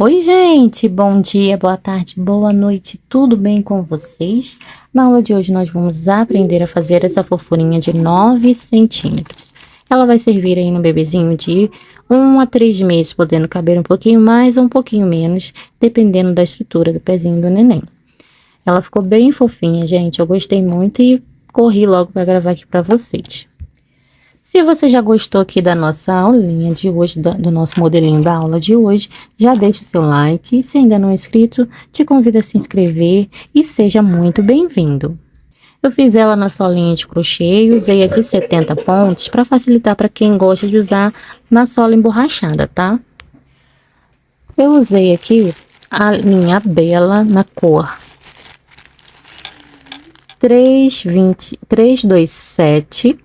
Oi, gente, bom dia, boa tarde, boa noite, tudo bem com vocês? Na aula de hoje nós vamos aprender a fazer essa fofurinha de 9 centímetros. Ela vai servir aí no bebezinho de 1 a 3 meses, podendo caber um pouquinho mais ou um pouquinho menos, dependendo da estrutura do pezinho do neném. Ela ficou bem fofinha, gente, eu gostei muito e corri logo para gravar aqui para vocês. Se você já gostou aqui da nossa aulinha de hoje, do nosso modelinho da aula de hoje, já deixe o seu like. Se ainda não é inscrito, te convido a se inscrever e seja muito bem-vindo. Eu fiz ela na solinha de crochê e usei a de 70 pontos para facilitar para quem gosta de usar na sola emborrachada, tá? Eu usei aqui a linha Bela na cor 327.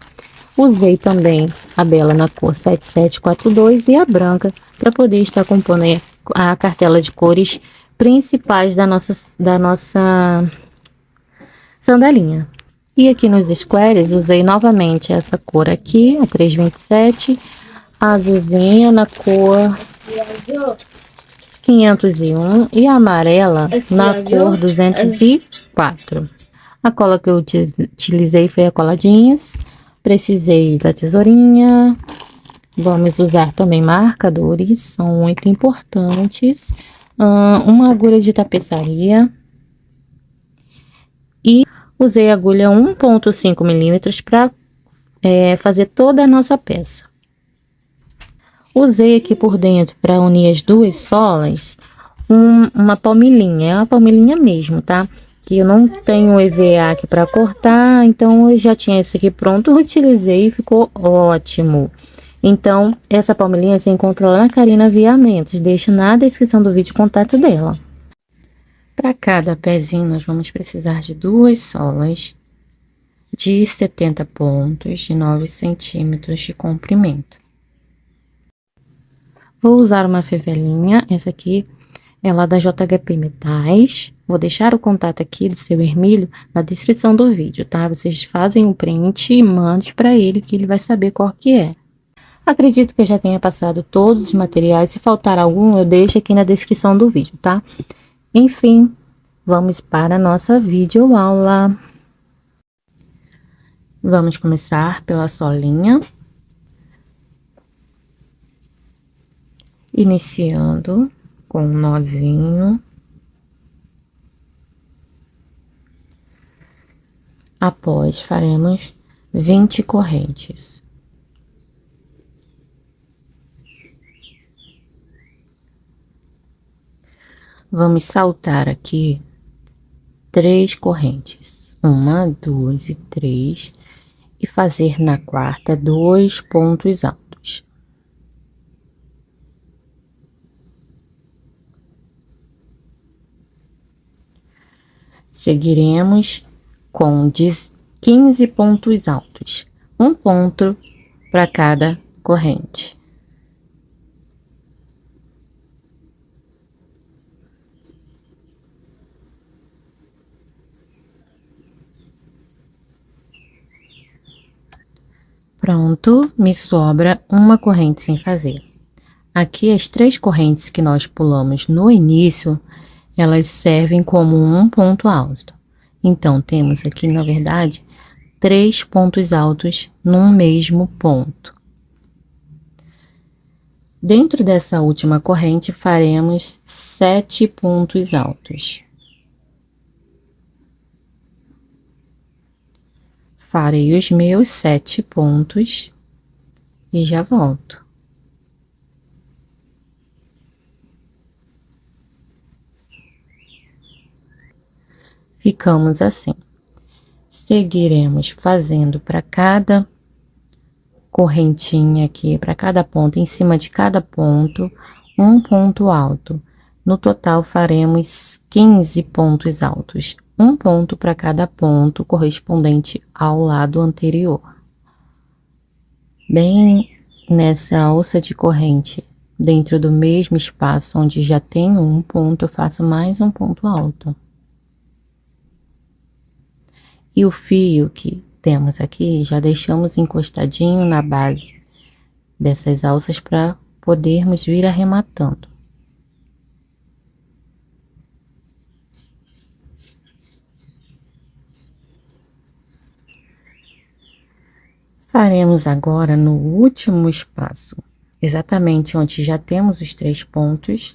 Usei também a Bela na cor 7742 e a branca para poder estar compondo a cartela de cores principais da nossa sandalinha. E aqui nos squares usei novamente essa cor aqui, a 327, a azulzinha na cor 501 e a amarela na cor 204. A cola que eu utilizei foi a cola jeans. Precisei da tesourinha. Vamos usar também marcadores, são muito importantes. Uma agulha de tapeçaria. E usei a agulha 1,5 milímetros para fazer toda a nossa peça. Usei aqui por dentro, para unir as duas solas, uma palmilhinha. É uma palmilhinha mesmo, tá? Que eu não tenho EVA aqui para cortar, então eu já tinha esse aqui pronto, eu utilizei e ficou ótimo. Então, essa palmilhinha você encontra lá na Karina Aviamentos, deixo na descrição do vídeo o contato dela. Para cada pezinho, nós vamos precisar de duas solas de 70 pontos, de 9 centímetros de comprimento. Vou usar uma fivelinha, essa aqui é lá da JHP Metais. Vou deixar o contato aqui do seu Hermílio na descrição do vídeo, tá? Vocês fazem um print e mandem para ele, que ele vai saber qual que é. Acredito que eu já tenha passado todos os materiais. Se faltar algum, eu deixo aqui na descrição do vídeo, tá? Enfim, vamos para a nossa videoaula. Vamos começar pela solinha. Iniciando com um nozinho. Após, faremos 20 correntes. Vamos saltar aqui 3 correntes. 1, 2 e 3. E fazer na quarta 2 pontos altos. Seguiremos com 15 pontos altos, um ponto para cada corrente. Pronto, me sobra uma corrente sem fazer. Aqui as 3 correntes que nós pulamos no início, elas servem como um ponto alto. Então, temos aqui, na verdade, 3 pontos altos num mesmo ponto. Dentro dessa última corrente, faremos 7 pontos altos. Farei os meus 7 pontos e já volto. Ficamos assim. Seguiremos fazendo para cada correntinha aqui, para cada ponto, em cima de cada ponto, um ponto alto. No total, faremos 15 pontos altos, um ponto para cada ponto correspondente ao lado anterior. Bem nessa alça de corrente, dentro do mesmo espaço onde já tenho um ponto, eu faço mais um ponto alto. E o fio que temos aqui, já deixamos encostadinho na base dessas alças para podermos vir arrematando. Faremos agora no último espaço, exatamente onde já temos os 3 pontos,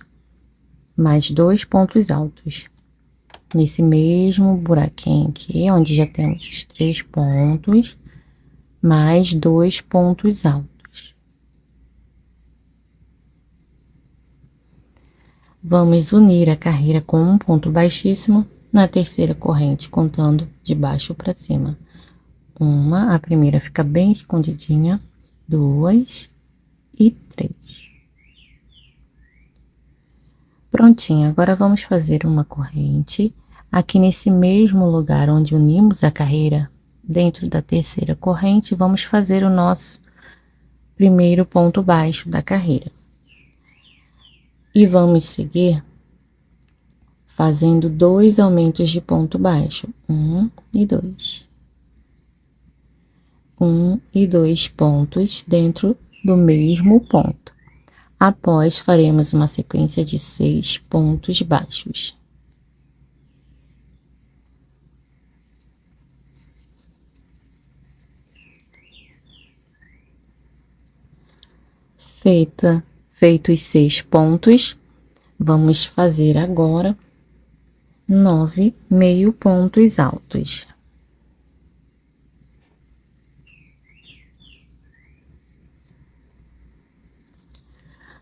mais 2 pontos altos. Nesse mesmo buraquinho aqui, onde já temos os 3 pontos, mais 2 pontos altos. Vamos unir a carreira com um ponto baixíssimo na terceira corrente, contando de baixo para cima. A primeira fica bem escondidinha, 2 e 3. Prontinho, agora vamos fazer uma corrente aqui nesse mesmo lugar onde unimos a carreira. Dentro da terceira corrente, vamos fazer o nosso primeiro ponto baixo da carreira. E vamos seguir fazendo 2 aumentos de ponto baixo, 1 e 2. 1 e 2 pontos dentro do mesmo ponto. Após, faremos uma sequência de 6 pontos baixos. Feitos 6 pontos, vamos fazer agora 9 meio pontos altos.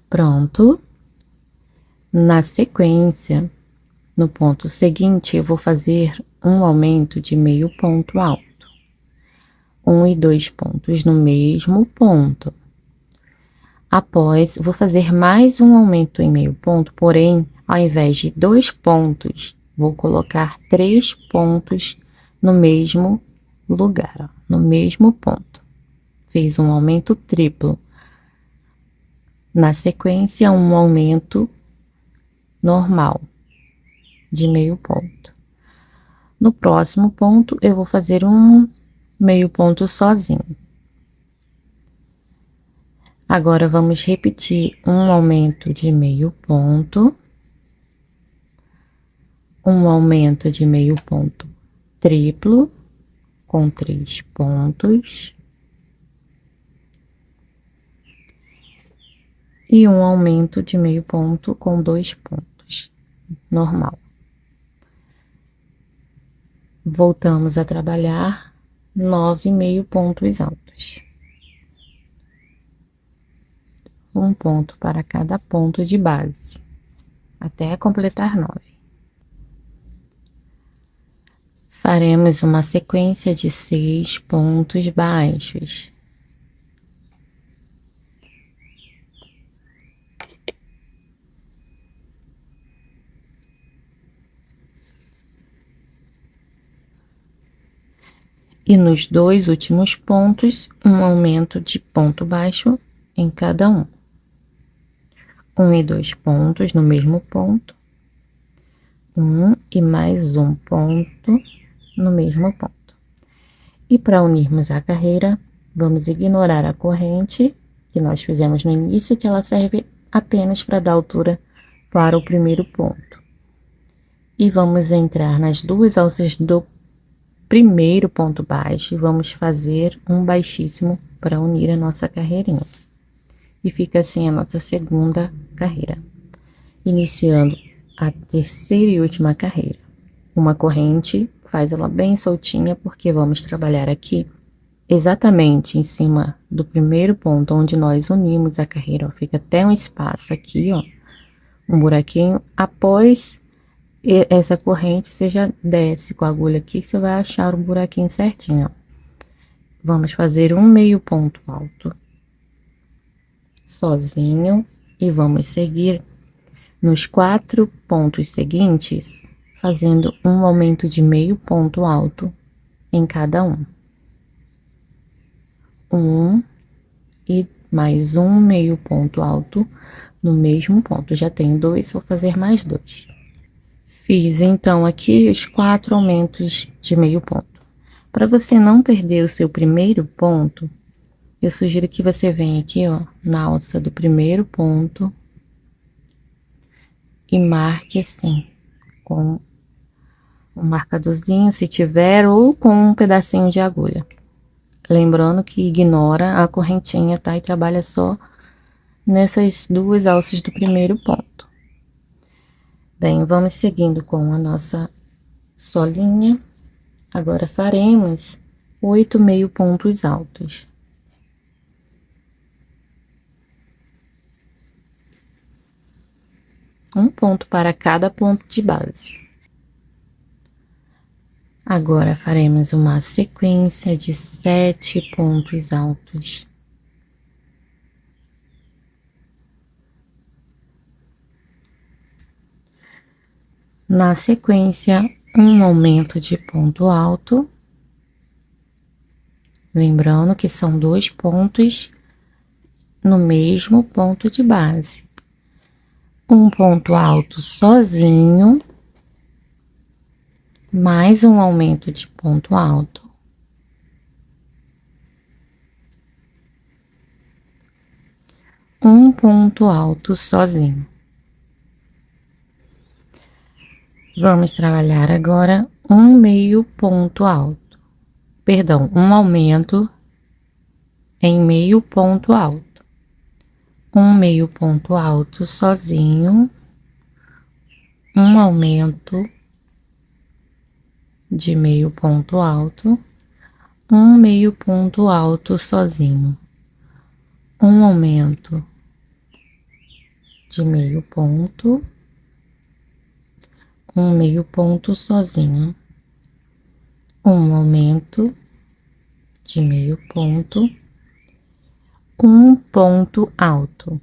Pronto. Na sequência, no ponto seguinte, eu vou fazer um aumento de meio ponto alto. 1 e 2 pontos no mesmo ponto. Após, vou fazer mais um aumento em meio ponto, porém, ao invés de 2 pontos, vou colocar 3 pontos no mesmo lugar, ó, no mesmo ponto. Fiz um aumento triplo. Na sequência, um aumento normal de meio ponto. No próximo ponto, eu vou fazer um meio ponto sozinho. Agora, vamos repetir um aumento de meio ponto, um aumento de meio ponto triplo, com 3 pontos, e um aumento de meio ponto com 2 pontos, normal. Voltamos a trabalhar 9 meio pontos altos. Um ponto para cada ponto de base, até completar 9. Faremos uma sequência de 6 pontos baixos. E nos 2 últimos pontos, um aumento de ponto baixo em cada um. 1 e 2 pontos no mesmo ponto. 1 e mais um ponto no mesmo ponto. E para unirmos a carreira, vamos ignorar a corrente que nós fizemos no início, que ela serve apenas para dar altura para o primeiro ponto. E vamos entrar nas 2 alças do primeiro ponto baixo e vamos fazer um baixíssimo para unir a nossa carreirinha. E fica assim a nossa segunda carreira. Iniciando a terceira e última carreira. Uma corrente, faz ela bem soltinha, porque vamos trabalhar aqui exatamente em cima do primeiro ponto onde nós unimos a carreira, ó. Fica até um espaço aqui, ó, um buraquinho. Após essa corrente, você já desce com a agulha aqui, que você vai achar o buraquinho certinho, ó. Vamos fazer um meio ponto alto sozinho e vamos seguir nos 4 pontos seguintes, fazendo um aumento de meio ponto alto em cada um. E mais um meio ponto alto no mesmo ponto. Já tenho 2, vou fazer mais 2. Fiz então aqui os 4 aumentos de meio ponto. Para você não perder o seu primeiro ponto, eu sugiro que você venha aqui, ó, na alça do primeiro ponto e marque assim, com um marcadorzinho, se tiver, ou com um pedacinho de agulha. Lembrando que ignora a correntinha, tá? E trabalha só nessas duas alças do primeiro ponto. Bem, vamos seguindo com a nossa solinha. Agora faremos 8 meio pontos altos. Um ponto para cada ponto de base. Agora faremos uma sequência de 7 pontos altos. Na sequência, um aumento de ponto alto. Lembrando que são 2 pontos no mesmo ponto de base. Um ponto alto sozinho, mais um aumento de ponto alto. Um ponto alto sozinho. Vamos trabalhar agora um meio ponto alto. Perdão, um aumento em meio ponto alto. Um meio ponto alto sozinho, um aumento de meio ponto alto, um meio ponto alto sozinho, um aumento de meio ponto, um meio ponto sozinho, um aumento de meio ponto, um ponto alto,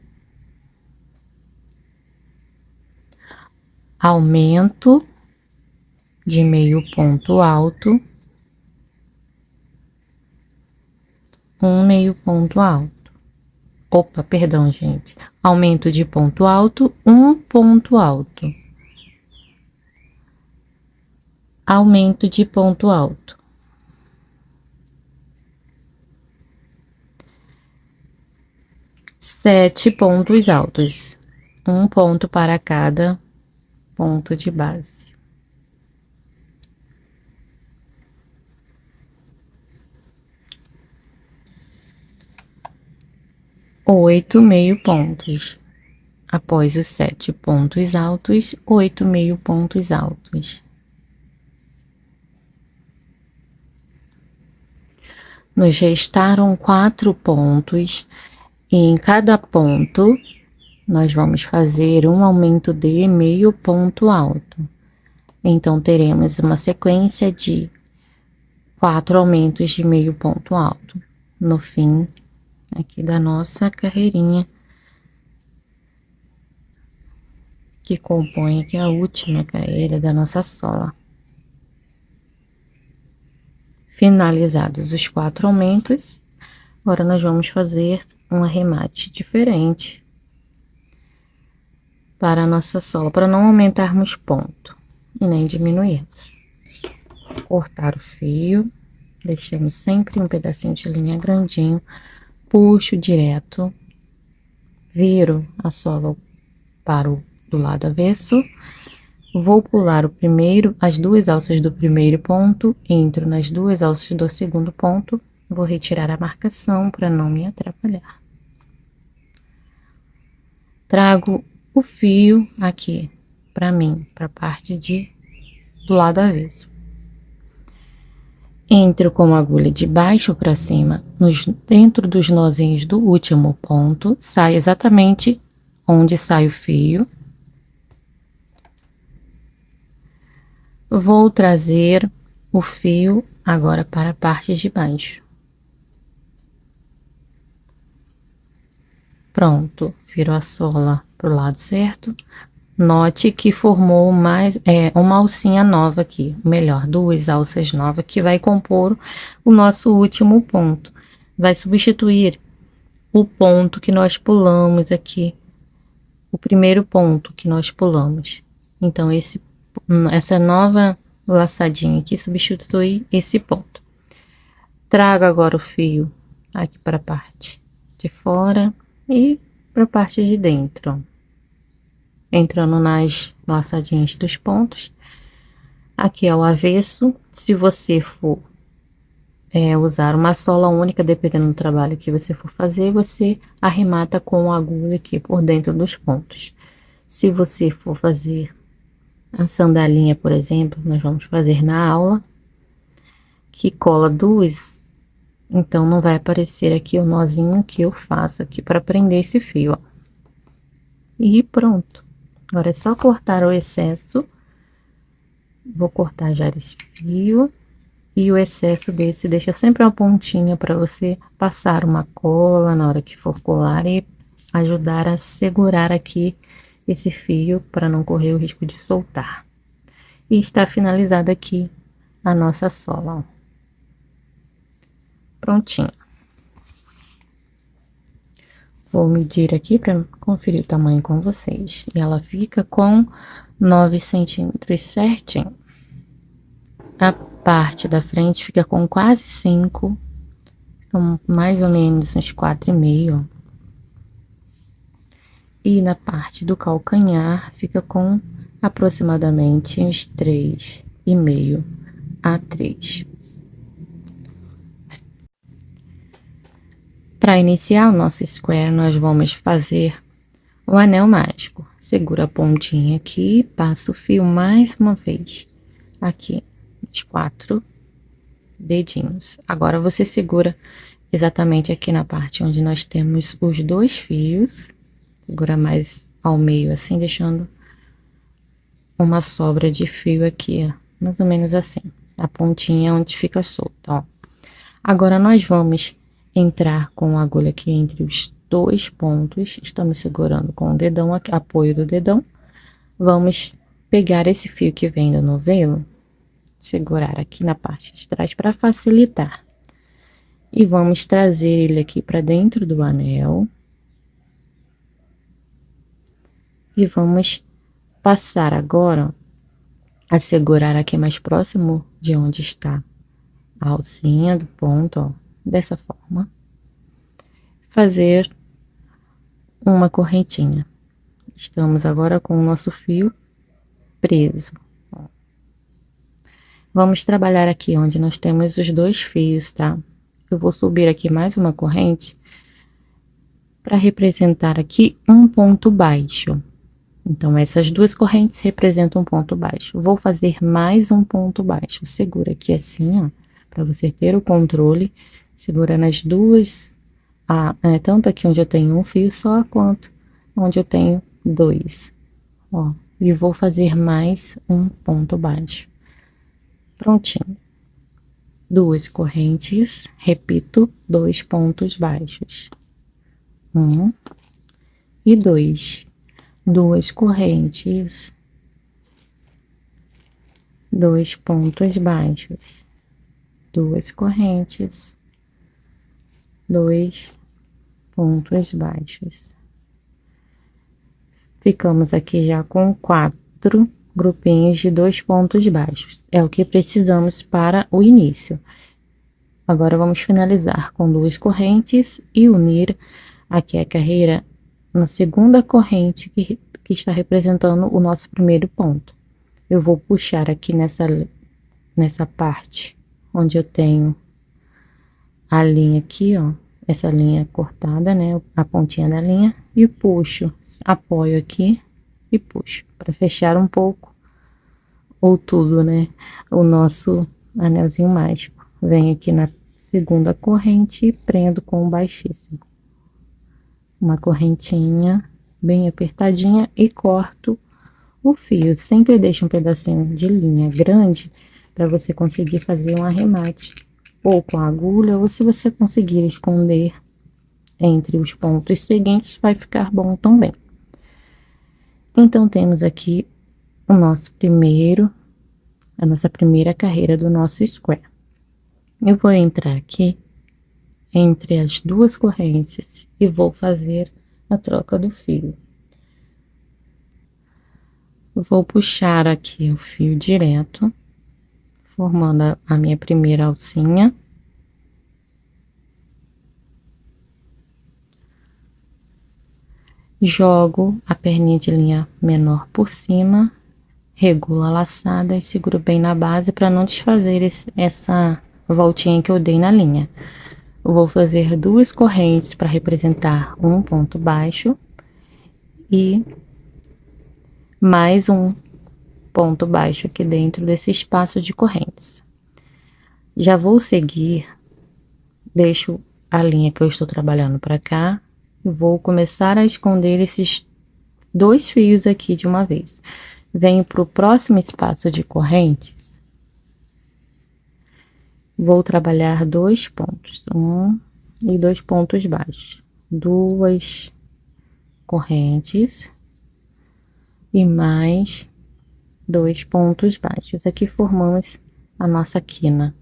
aumento de meio ponto alto, um meio ponto alto. Opa, perdão, gente. Aumento de ponto alto, um ponto alto. Aumento de ponto alto. Sete pontos altos. Um ponto para cada ponto de base. 8 meio pontos. Após os 7 pontos altos, 8 meio pontos altos. Nos restaram 4 pontos e em cada ponto nós vamos fazer um aumento de meio ponto alto. Então, teremos uma sequência de 4 aumentos de meio ponto alto no fim aqui da nossa carreirinha, que compõe aqui a última carreira da nossa sola. Finalizados os 4 aumentos, agora nós vamos fazer um arremate diferente para a nossa sola, para não aumentarmos ponto e nem diminuirmos. Cortar o fio, deixando sempre um pedacinho de linha grandinho, puxo direto, viro a sola para o do lado avesso, vou pular as 2 alças do primeiro ponto, entro nas 2 alças do segundo ponto, vou retirar a marcação para não me atrapalhar. Trago o fio aqui para mim, para a parte do lado avesso. Entro com a agulha de baixo para cima, dentro dos nozinhos do último ponto, sai exatamente onde sai o fio. Vou trazer o fio agora para a parte de baixo. Pronto, viro a sola pro lado certo. Note que formou uma alcinha nova aqui, melhor, 2 alças novas que vai compor o nosso último ponto. Vai substituir o ponto que nós pulamos aqui, o primeiro ponto que nós pulamos. Então, essa nova laçadinha aqui substitui esse ponto. Trago agora o fio aqui para a parte de fora e para a parte de dentro, entrando nas laçadinhas dos pontos. Aqui é o avesso. Se você for usar uma sola única, dependendo do trabalho que você for fazer, você arremata com a agulha aqui por dentro dos pontos. Se você for fazer a sandalinha, por exemplo, nós vamos fazer na aula, que cola duas, então não vai aparecer aqui o nozinho que eu faço aqui para prender esse fio, ó. E pronto. Agora é só cortar o excesso. Vou cortar já esse fio. E o excesso desse, deixa sempre uma pontinha para você passar uma cola na hora que for colar e ajudar a segurar aqui esse fio para não correr o risco de soltar. E está finalizada aqui a nossa sola, ó. Prontinho. Vou medir aqui para conferir o tamanho com vocês. E ela fica com 9 centímetros certinho. A parte da frente fica com quase 5, mais ou menos uns 4,5. E na parte do calcanhar fica com aproximadamente uns 3,5 a 3. Para iniciar o nosso square, nós vamos fazer o anel mágico. Segura a pontinha aqui, passa o fio mais uma vez aqui. 4 dedinhos. Agora você segura exatamente aqui na parte onde nós temos os 2 fios, segura mais ao meio assim, deixando uma sobra de fio aqui, ó, mais ou menos assim, a pontinha onde fica solta, ó. Agora nós vamos entrar com a agulha aqui entre os 2 pontos, estamos segurando com o dedão aqui, apoio do dedão, vamos pegar esse fio que vem do novelo, segurar aqui na parte de trás para facilitar. E vamos trazer ele aqui para dentro do anel. E vamos passar agora a segurar aqui mais próximo de onde está a alcinha do ponto, ó, dessa forma. Fazer uma correntinha. Estamos agora com o nosso fio preso. Vamos trabalhar aqui onde nós temos os 2 fios, tá? Eu vou subir aqui mais uma corrente para representar aqui um ponto baixo. Então, essas 2 correntes representam um ponto baixo. Vou fazer mais um ponto baixo. Segura aqui assim, ó, para você ter o controle. Segura nas duas, tanto aqui onde eu tenho um fio só, quanto onde eu tenho 2. Ó, e vou fazer mais um ponto baixo. Prontinho. 2 correntes, repito, 2 pontos baixos. 1 e 2. 2 correntes, 2 pontos baixos. 2 correntes, 2 pontos baixos. Ficamos aqui já com 4 grupinhos de 2 pontos baixos. É o que precisamos para o início. Agora vamos finalizar com 2 correntes e unir aqui a carreira na segunda corrente que está representando o nosso primeiro ponto. Eu vou puxar aqui nessa parte onde eu tenho a linha aqui, ó, essa linha cortada, né, a pontinha da linha, e puxo, apoio aqui e puxo para fechar um pouco ou tudo, né, o nosso anelzinho mágico. Venho aqui na segunda corrente e prendo com o baixíssimo, uma correntinha bem apertadinha e corto o fio. Sempre deixa um pedacinho de linha grande para você conseguir fazer um arremate, ou com a agulha, ou se você conseguir esconder entre os pontos seguintes, vai ficar bom também. Então, temos aqui a nossa primeira carreira do nosso square. Eu vou entrar aqui entre as 2 correntes e vou fazer a troca do fio. Vou puxar aqui o fio direto, formando a minha primeira alcinha. Jogo a perninha de linha menor por cima, regulo a laçada e seguro bem na base para não desfazer essa voltinha que eu dei na linha. Eu vou fazer 2 correntes para representar um ponto baixo e mais um ponto baixo aqui dentro desse espaço de correntes. Já vou seguir, deixo a linha que eu estou trabalhando para cá e vou começar a esconder esses 2 fios aqui de uma vez. Venho para o próximo espaço de correntes, vou trabalhar 2 pontos, 1 e 2 pontos baixos, 2 correntes e mais 2 pontos baixos. Aqui formamos a nossa quina.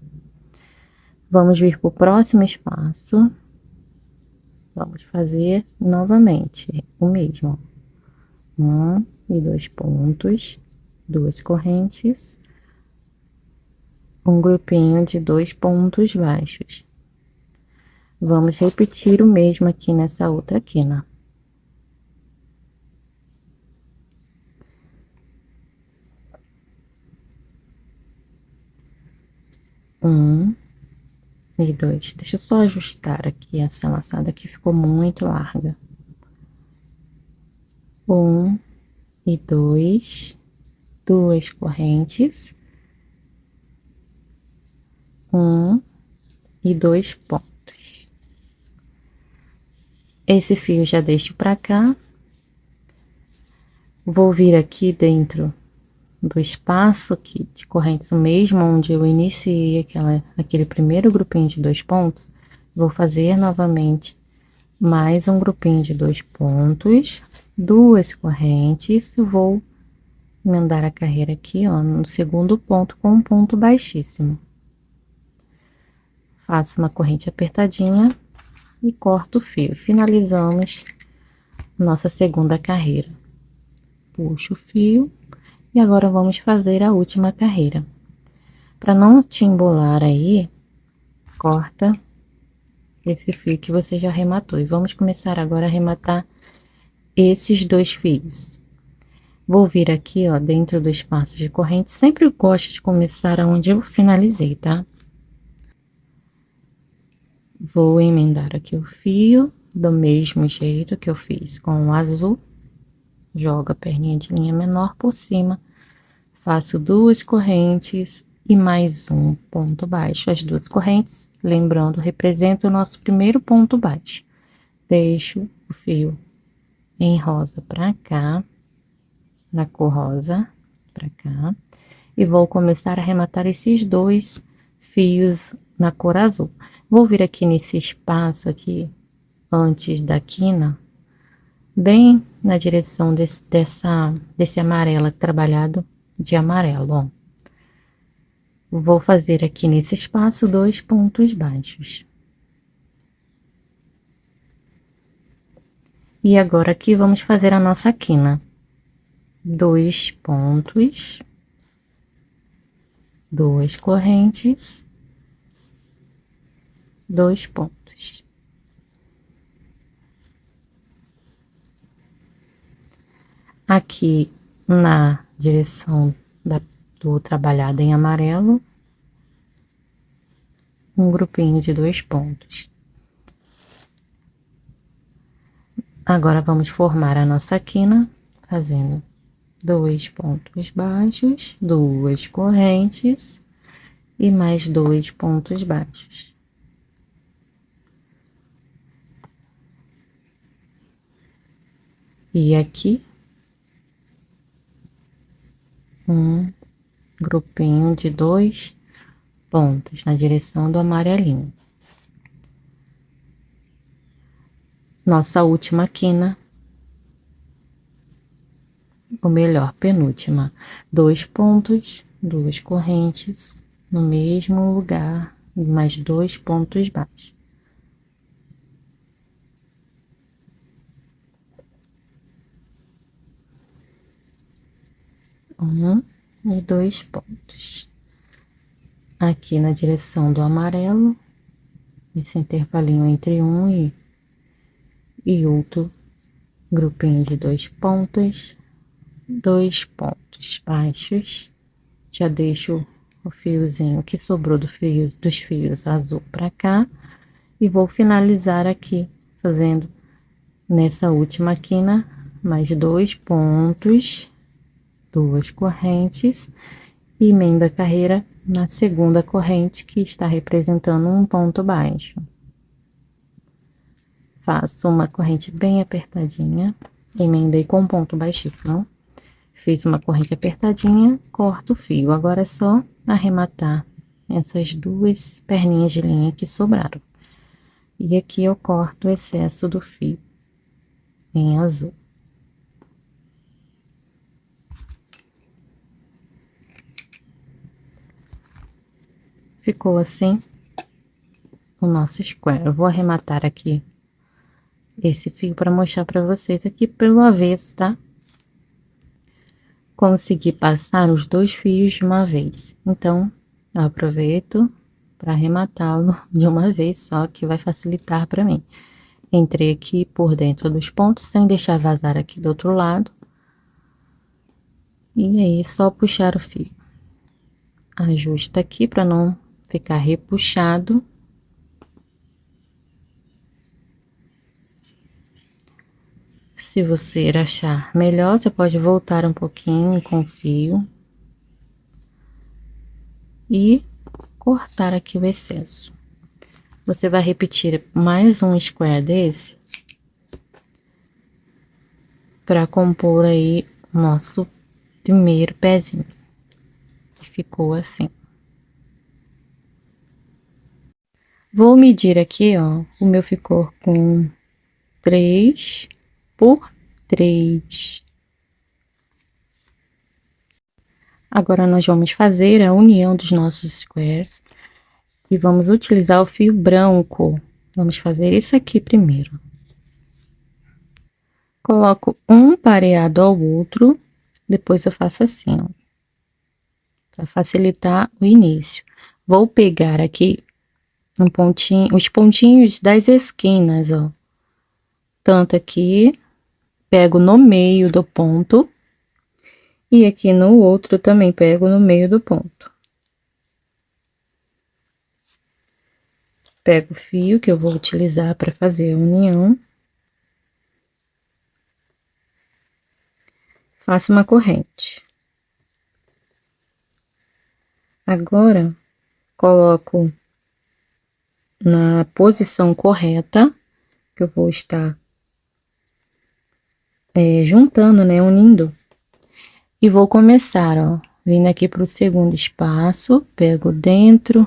Vamos vir para o próximo espaço, vamos fazer novamente o mesmo, 1 e 2 pontos, 2 correntes, um grupinho de 2 pontos baixos. Vamos repetir o mesmo aqui nessa outra quina. E 2. Deixa eu só ajustar aqui essa laçada que ficou muito larga. 1 e 2, 2 correntes, 1 e 2 pontos. Esse fio já deixo para cá. Vou vir aqui dentro do espaço aqui de correntes, o mesmo onde eu iniciei aquele primeiro grupinho de 2 pontos, vou fazer novamente mais um grupinho de 2 pontos, 2 correntes, vou emendar a carreira aqui, ó, no segundo ponto com um ponto baixíssimo. Faço uma corrente apertadinha e corto o fio. Finalizamos nossa segunda carreira. Puxo o fio. E agora vamos fazer a última carreira. Para não te embolar aí, corta esse fio que você já arrematou. E vamos começar agora a arrematar esses 2 fios. Vou vir aqui, ó, dentro do espaço de corrente. Sempre gosto de começar aonde eu finalizei, tá? Vou emendar aqui o fio do mesmo jeito que eu fiz com o azul. Jogo a perninha de linha menor por cima. Faço 2 correntes e mais um ponto baixo. As 2 correntes, lembrando, representam o nosso primeiro ponto baixo. Deixo o fio em rosa para cá, na cor rosa para cá, e vou começar a arrematar esses 2 fios na cor azul. Vou vir aqui nesse espaço aqui, antes da quina, bem na direção desse amarelo trabalhado de amarelo, ó. Vou fazer aqui nesse espaço 2 pontos baixos. E agora aqui vamos fazer a nossa quina. 2 pontos, 2 correntes, 2 pontos. Aqui na direção do trabalhado em amarelo, um grupinho de 2 pontos. Agora vamos formar a nossa quina fazendo 2 pontos baixos, 2 correntes e mais 2 pontos baixos. E aqui um grupinho de 2 pontos na direção do amarelinho. Nossa última quina, ou melhor, penúltima, 2 pontos, 2 correntes no mesmo lugar, mais 2 pontos baixos. E 2 pontos. Aqui na direção do amarelo, esse intervalinho entre um e outro grupinho de 2 pontos, 2 pontos baixos. Já deixo o fiozinho que sobrou dos fios azul para cá e vou finalizar aqui, fazendo nessa última quina mais 2 pontos, 2 correntes, e emenda a carreira na segunda corrente que está representando um ponto baixo. Faço uma corrente bem apertadinha, emendei com ponto baixíssimo. Fiz uma corrente apertadinha, corto o fio. Agora é só arrematar essas duas perninhas de linha que sobraram. E aqui eu corto o excesso do fio em azul. Ficou assim o nosso square. Eu vou arrematar aqui esse fio para mostrar para vocês aqui pelo avesso, tá? Consegui passar os 2 fios de uma vez. Então, eu aproveito para arrematá-lo de uma vez só, que vai facilitar para mim. Entrei aqui por dentro dos pontos, sem deixar vazar aqui do outro lado. E aí, só puxar o fio. Ajusta aqui para não ficar repuxado. Se você achar melhor, você pode voltar um pouquinho com o fio e cortar aqui o excesso. Você vai repetir mais um square desse para compor aí o nosso primeiro pezinho. Ficou assim. Vou medir aqui, ó, o meu ficou com 3 por 3. Agora, nós vamos fazer a união dos nossos squares e vamos utilizar o fio branco. Vamos fazer isso aqui primeiro. Coloco um pareado ao outro, depois eu faço assim, ó, para facilitar o início. Vou pegar aqui um pontinho, os pontinhos das esquinas, ó. Tanto aqui, pego no meio do ponto, e aqui no outro também pego no meio do ponto. Pego o fio que eu vou utilizar para fazer a união. Faço uma corrente. Agora, coloco na posição correta, que eu vou estar juntando, né, unindo. E vou começar, ó, vindo aqui pro segundo espaço, pego dentro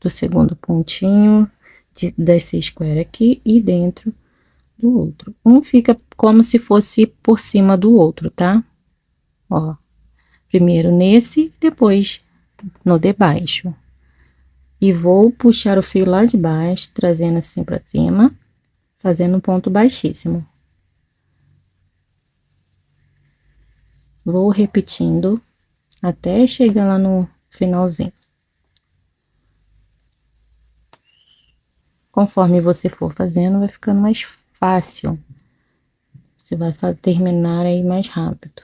do segundo pontinho desse square aqui e dentro do outro. Um fica como se fosse por cima do outro, tá? Ó, primeiro nesse, depois no de baixo. E vou puxar o fio lá de baixo, trazendo assim pra cima, fazendo um ponto baixíssimo. Vou repetindo até chegar lá no finalzinho. Conforme você for fazendo, vai ficando mais fácil. Você vai terminar aí mais rápido.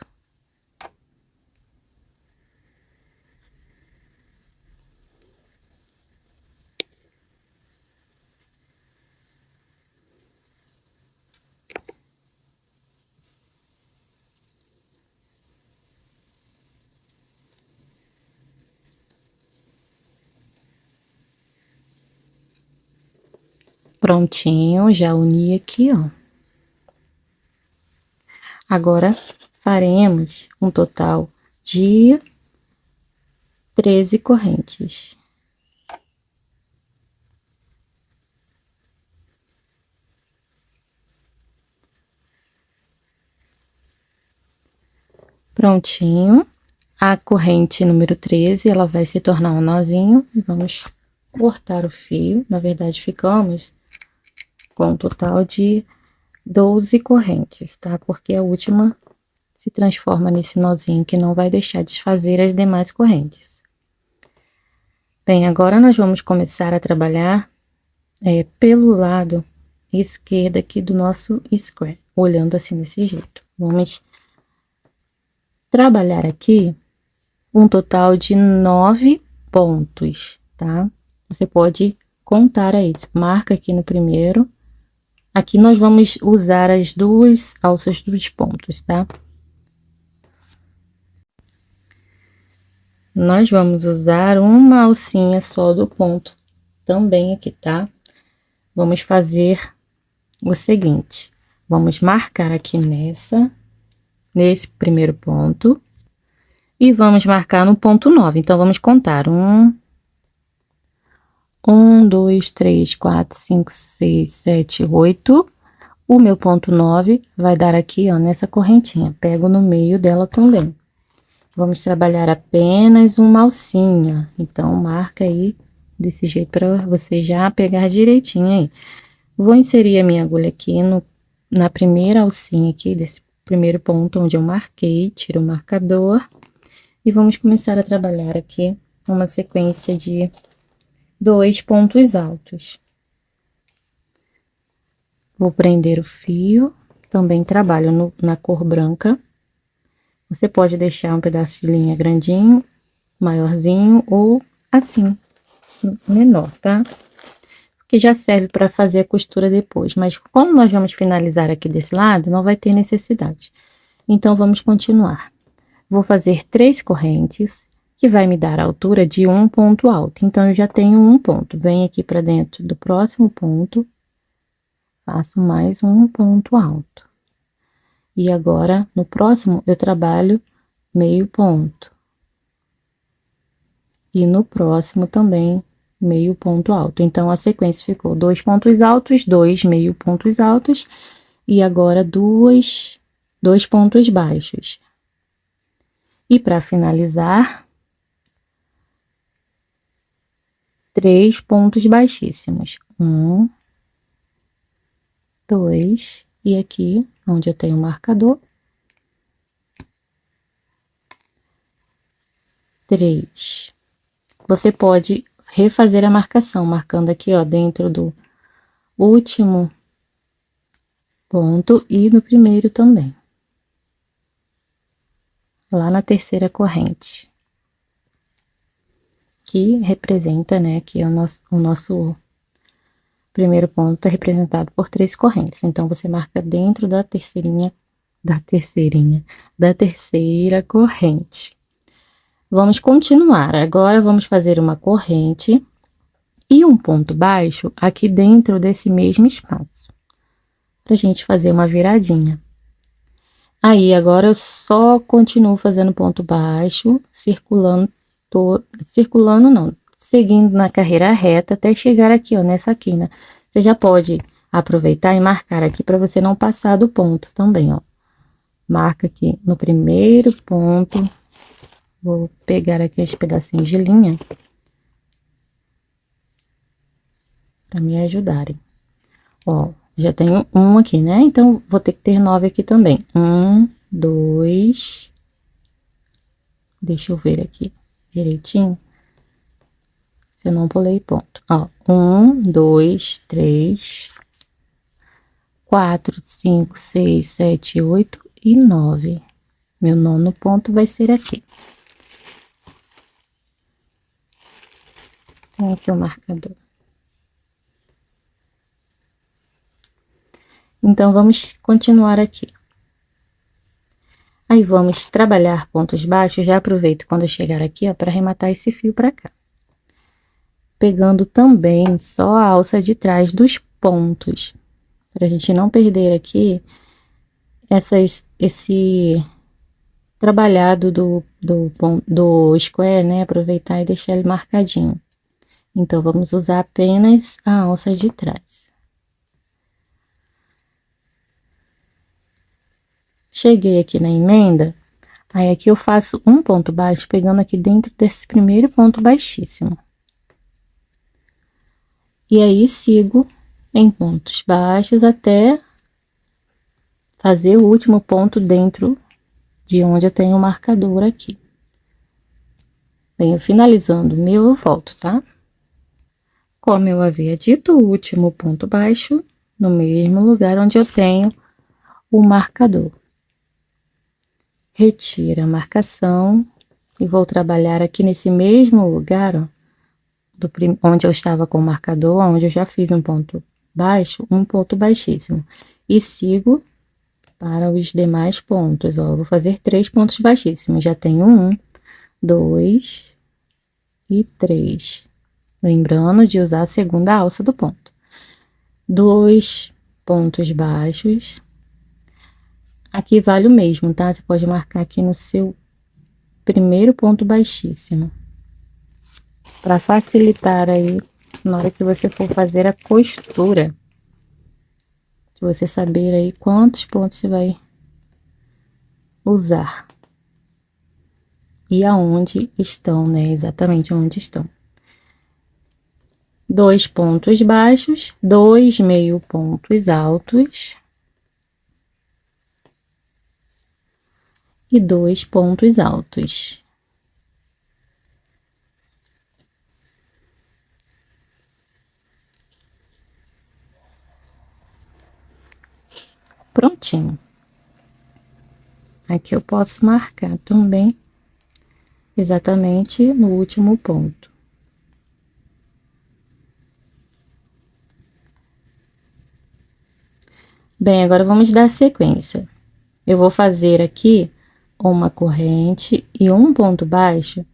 Prontinho, já uni aqui, ó. Agora, faremos um total de 13 correntes. Prontinho. A corrente número 13, ela vai se tornar um nozinho e vamos cortar o fio. Na verdade, ficamos com um total de 12 correntes, tá? Porque a última se transforma nesse nozinho que não vai deixar desfazer as demais correntes. Bem, agora nós vamos começar a trabalhar pelo lado esquerdo aqui do nosso square, olhando assim desse jeito. Vamos trabalhar aqui um total de 9 pontos, tá? Você pode contar aí, marca aqui no primeiro. Aqui nós vamos usar as duas alças dos pontos, tá? Nós vamos usar uma alcinha só do ponto também aqui, tá? Vamos fazer o seguinte, vamos marcar aqui nesse primeiro ponto, e vamos marcar no ponto 9. Então, vamos contar 1, 2, 3, 4, 5, 6, 7, 8. O meu ponto 9 vai dar aqui, ó, nessa correntinha. Pego no meio dela também. Vamos trabalhar apenas uma alcinha. Então, marca aí desse jeito para você já pegar direitinho aí. Vou inserir a minha agulha aqui na primeira alcinha aqui, desse primeiro ponto onde eu marquei. Tiro o marcador. E vamos começar a trabalhar aqui uma sequência de 2 pontos altos. Vou prender o fio, também trabalho na cor branca. Você pode deixar um pedaço de linha grandinho, maiorzinho ou assim, menor, tá? Porque já serve para fazer a costura depois, mas como nós vamos finalizar aqui desse lado, não vai ter necessidade. Então, vamos continuar. Vou fazer 3 correntes, que vai me dar a altura de um ponto alto. Então, eu já tenho um ponto. Venho aqui para dentro do próximo ponto, faço mais um ponto alto. E agora, no próximo, eu trabalho meio ponto. E no próximo também, meio ponto alto. Então, a sequência ficou 2 pontos altos, 2 meio pontos altos, e agora 2 pontos baixos. E para finalizar, 3 pontos baixíssimos. 1, 2, e aqui, onde eu tenho o marcador, 3. Você pode refazer a marcação, marcando aqui, ó, dentro do último ponto e no primeiro também. Lá na terceira corrente. Que representa, né, aqui o nosso primeiro ponto é representado por 3 correntes. Então, você marca dentro da terceira corrente. Vamos continuar. Agora, vamos fazer uma corrente e um ponto baixo aqui dentro desse mesmo espaço. Pra gente fazer uma viradinha. Aí, agora eu só continuo fazendo ponto baixo, seguindo na carreira reta até chegar aqui, ó, nessa quina. Você já pode aproveitar e marcar aqui para você não passar do ponto também, ó. Marca aqui no primeiro ponto. Vou pegar aqui os pedacinhos de linha para me ajudarem. Ó, já tenho um aqui, né? Então, vou ter que ter 9 aqui também. 1, 2. Deixa eu ver aqui direitinho. Se eu não pulei ponto. Ó, 1, 2, 3, 4, 5, 6, 7, 8 e 9. Meu 9º ponto vai ser aqui. Tem aqui o marcador. Então, vamos continuar aqui. Aí, vamos trabalhar pontos baixos. Já aproveito quando eu chegar aqui, ó, para arrematar esse fio para cá. Pegando também só a alça de trás dos pontos. Pra gente não perder aqui esse trabalhado do square, né? Aproveitar e deixar ele marcadinho. Então, vamos usar apenas a alça de trás. Cheguei aqui na emenda, aí aqui eu faço um ponto baixo, pegando aqui dentro desse primeiro ponto baixíssimo. E aí, sigo em pontos baixos até fazer o último ponto dentro de onde eu tenho o marcador aqui. Venho finalizando o meu, eu volto, tá? Como eu havia dito, o último ponto baixo no mesmo lugar onde eu tenho o marcador. Retira a marcação e vou trabalhar aqui nesse mesmo lugar, ó, onde eu estava com o marcador, onde eu já fiz um ponto baixo, um ponto baixíssimo. E sigo para os demais pontos, ó. Eu vou fazer 3 pontos baixíssimos. Já tenho 1, 2 e 3. Lembrando de usar a segunda alça do ponto. 2 pontos baixos. Aqui vale o mesmo, tá? Você pode marcar aqui no seu primeiro ponto baixíssimo, para facilitar aí na hora que você for fazer a costura, de você saber aí quantos pontos você vai usar e aonde estão, né? Exatamente onde estão. 2 pontos baixos, 2 meio pontos altos e 2 pontos altos. Prontinho. Aqui eu posso marcar também exatamente no último ponto. Bem, agora vamos dar sequência. Eu vou fazer aqui uma corrente e um ponto baixo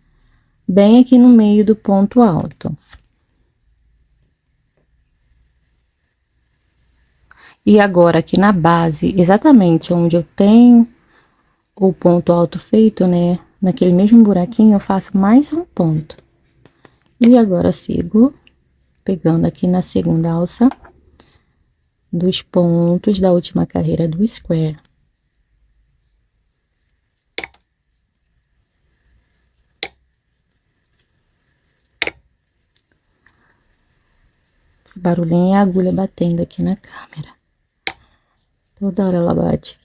bem aqui no meio do ponto alto. E agora aqui na base, exatamente onde eu tenho o ponto alto feito, né? Naquele mesmo buraquinho eu faço mais um ponto. E agora sigo pegando aqui na segunda alça dos pontos da última carreira do square. Esse barulhinho é a agulha batendo aqui na câmera. Toda hora ela bate.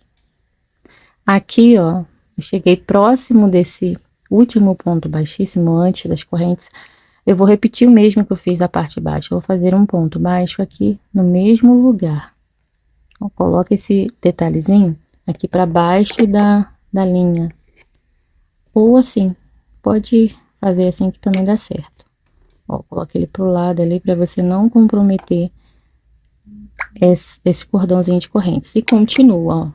Aqui, ó, eu cheguei próximo desse último ponto baixíssimo antes das correntes. Eu vou repetir o mesmo que eu fiz a parte baixa. Eu vou fazer um ponto baixo aqui no mesmo lugar. Então, coloca esse detalhezinho aqui para baixo da linha. Ou assim, pode fazer assim que também dá certo. Ó, coloca ele pro lado ali para você não comprometer esse cordãozinho de correntes. E continua, ó,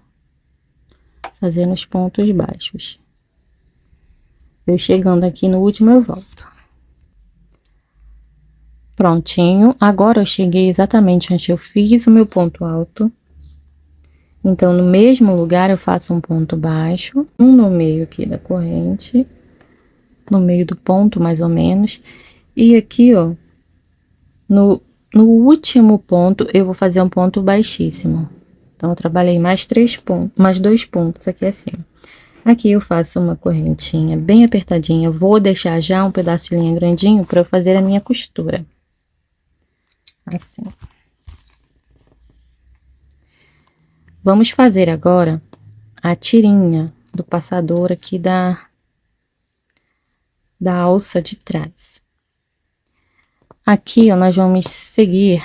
fazendo os pontos baixos. Eu chegando aqui no último, eu volto. Prontinho. Agora eu cheguei exatamente onde eu fiz o meu ponto alto. Então, no mesmo lugar, eu faço um ponto baixo, um no meio aqui da corrente, no meio do ponto, mais ou menos. E aqui, ó, no último ponto, eu vou fazer um ponto baixíssimo. Então, eu trabalhei mais 3 pontos, mais 2 pontos aqui assim. Aqui eu faço uma correntinha bem apertadinha. Vou deixar já um pedaço de linha grandinho para eu fazer a minha costura. Assim. Vamos fazer agora a tirinha do passador aqui da alça de trás. Aqui, ó, nós vamos seguir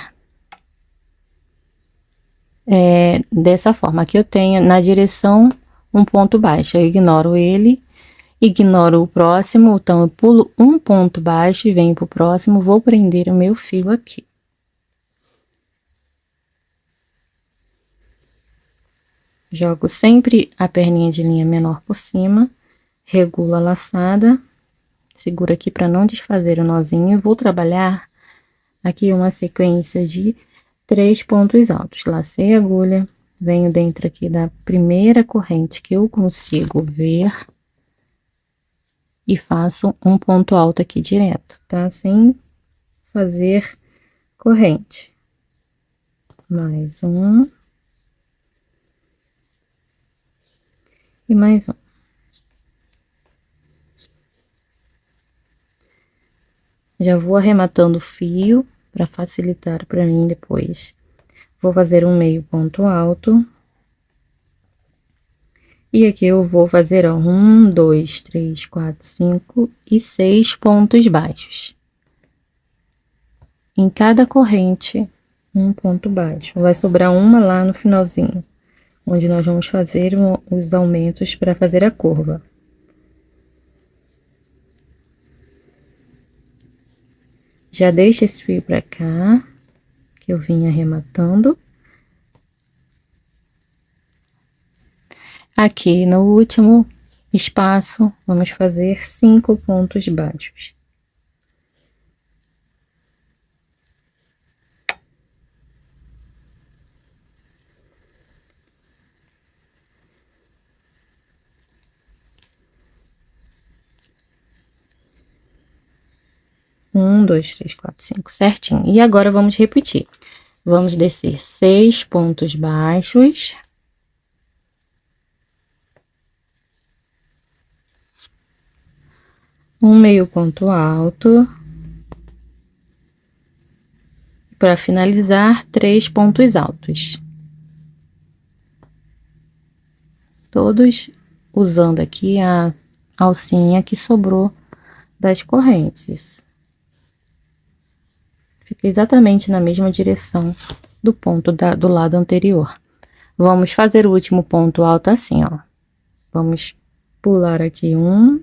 dessa forma. Aqui eu tenho na direção um ponto baixo, eu ignoro ele, ignoro o próximo, então eu pulo um ponto baixo e venho pro próximo, vou prender o meu fio aqui. Jogo sempre a perninha de linha menor por cima, regulo a laçada, seguro aqui para não desfazer o nozinho e vou trabalhar aqui uma sequência de 3 pontos altos. Lacei a agulha, venho dentro aqui da primeira corrente que eu consigo ver e faço um ponto alto aqui direto, tá? Sem fazer corrente. Mais um. E mais um. Já vou arrematando o fio para facilitar para mim depois. Vou fazer um meio ponto alto. E aqui eu vou fazer, ó, 1, 2, 3, 4, 5 e 6 pontos baixos. Em cada corrente, um ponto baixo. Vai sobrar uma lá no finalzinho, onde nós vamos fazer os aumentos para fazer a curva. Já deixa esse fio pra cá, que eu vim arrematando. Aqui no último espaço, vamos fazer 5 pontos baixos. Um, dois, três, quatro, cinco, certinho. E agora vamos repetir. Vamos descer 6 pontos baixos. Um meio ponto alto. Para finalizar, 3 pontos altos. Todos usando aqui a alcinha que sobrou das correntes. Fica exatamente na mesma direção do ponto do lado anterior. Vamos fazer o último ponto alto assim, ó. Vamos pular aqui um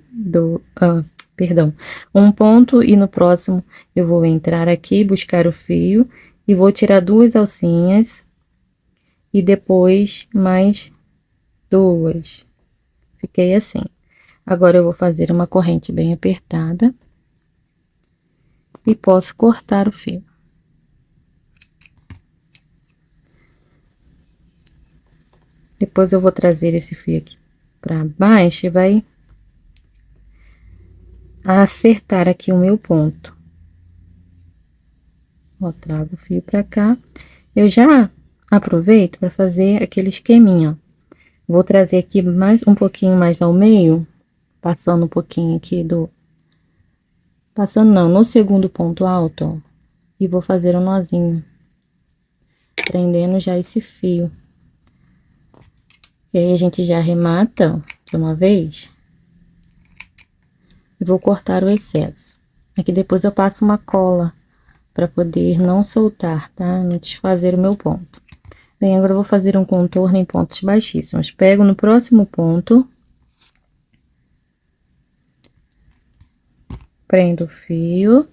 ponto e no próximo eu vou entrar aqui, buscar o fio e vou tirar 2 alcinhas e depois mais 2. Fiquei assim. Agora eu vou fazer uma corrente bem apertada e posso cortar o fio. Depois eu vou trazer esse fio aqui para baixo e vai acertar aqui o meu ponto. Ó, trago o fio para cá. Eu já aproveito para fazer aquele esqueminha, ó. Vou trazer aqui mais um pouquinho mais ao meio, passando um pouquinho aqui passando não, no segundo ponto alto, ó, e vou fazer um nozinho, prendendo já esse fio. E aí a gente já arremata, ó, de uma vez. E vou cortar o excesso. Aqui depois eu passo uma cola para poder não soltar, tá? Não desfazer o meu ponto. Bem, agora eu vou fazer um contorno em pontos baixíssimos. Pego no próximo ponto, prendo o fio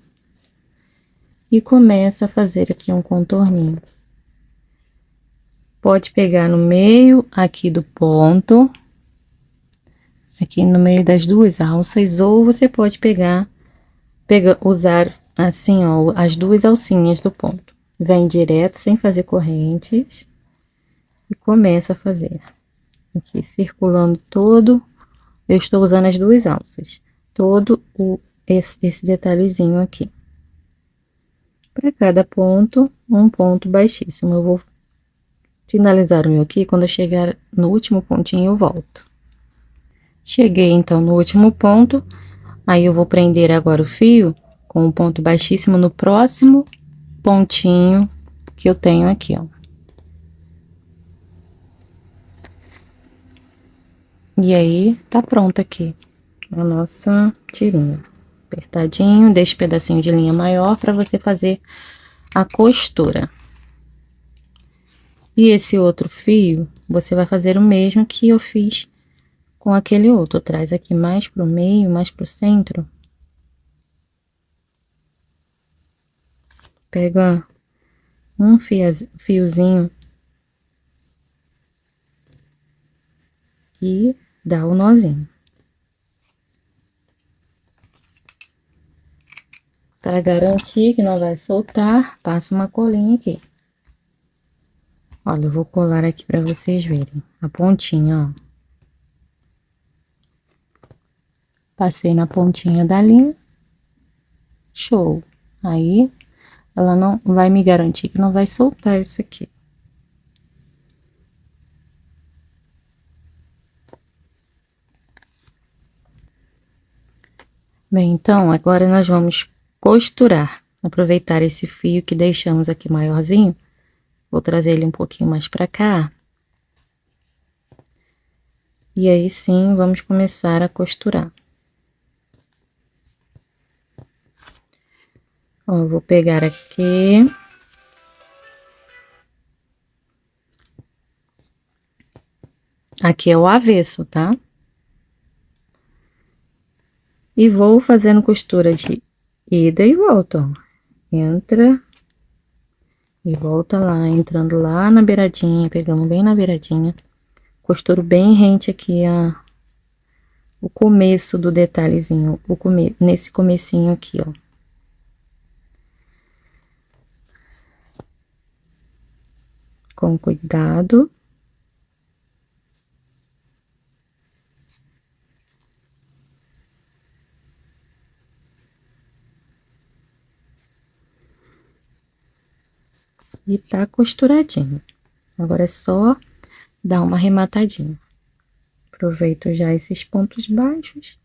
e começo a fazer aqui um contorninho. Pode pegar no meio aqui do ponto, aqui no meio das 2 alças, ou você pode usar assim, ó, as 2 alcinhas do ponto. Vem direto, sem fazer correntes, e começa a fazer. Aqui, circulando todo, eu estou usando as 2 alças. Todo esse detalhezinho aqui. Para cada ponto, um ponto baixíssimo. Eu vou finalizar o meu aqui, quando eu chegar no último pontinho, eu volto. Cheguei, então, no último ponto, aí eu vou prender agora o fio com um ponto baixíssimo no próximo pontinho que eu tenho aqui, ó. E aí, tá pronto aqui a nossa tirinha. Apertadinho, deixa um pedacinho de linha maior para você fazer a costura. E esse outro fio, você vai fazer o mesmo que eu fiz com aquele outro. Traz aqui mais pro meio, mais pro centro. Pega um fiozinho e dá o nozinho. Para garantir que não vai soltar, passa uma colinha aqui. Olha, eu vou colar aqui para vocês verem a pontinha, ó. Passei na pontinha da linha. Show. Aí, ela não vai me garantir que não vai soltar isso aqui. Bem, então, agora nós vamos costurar. Aproveitar esse fio que deixamos aqui maiorzinho. Vou trazer ele um pouquinho mais pra cá. E aí, sim, vamos começar a costurar. Ó, eu vou pegar aqui. Aqui é o avesso, tá? E vou fazendo costura de ida e volta, ó. entra e volta lá, entrando lá na beiradinha, pegando bem na beiradinha. Costuro bem rente aqui o começo do detalhezinho, nesse comecinho aqui, ó. Com cuidado. E tá costuradinho. Agora é só dar uma arrematadinha. Aproveito já esses pontos baixos.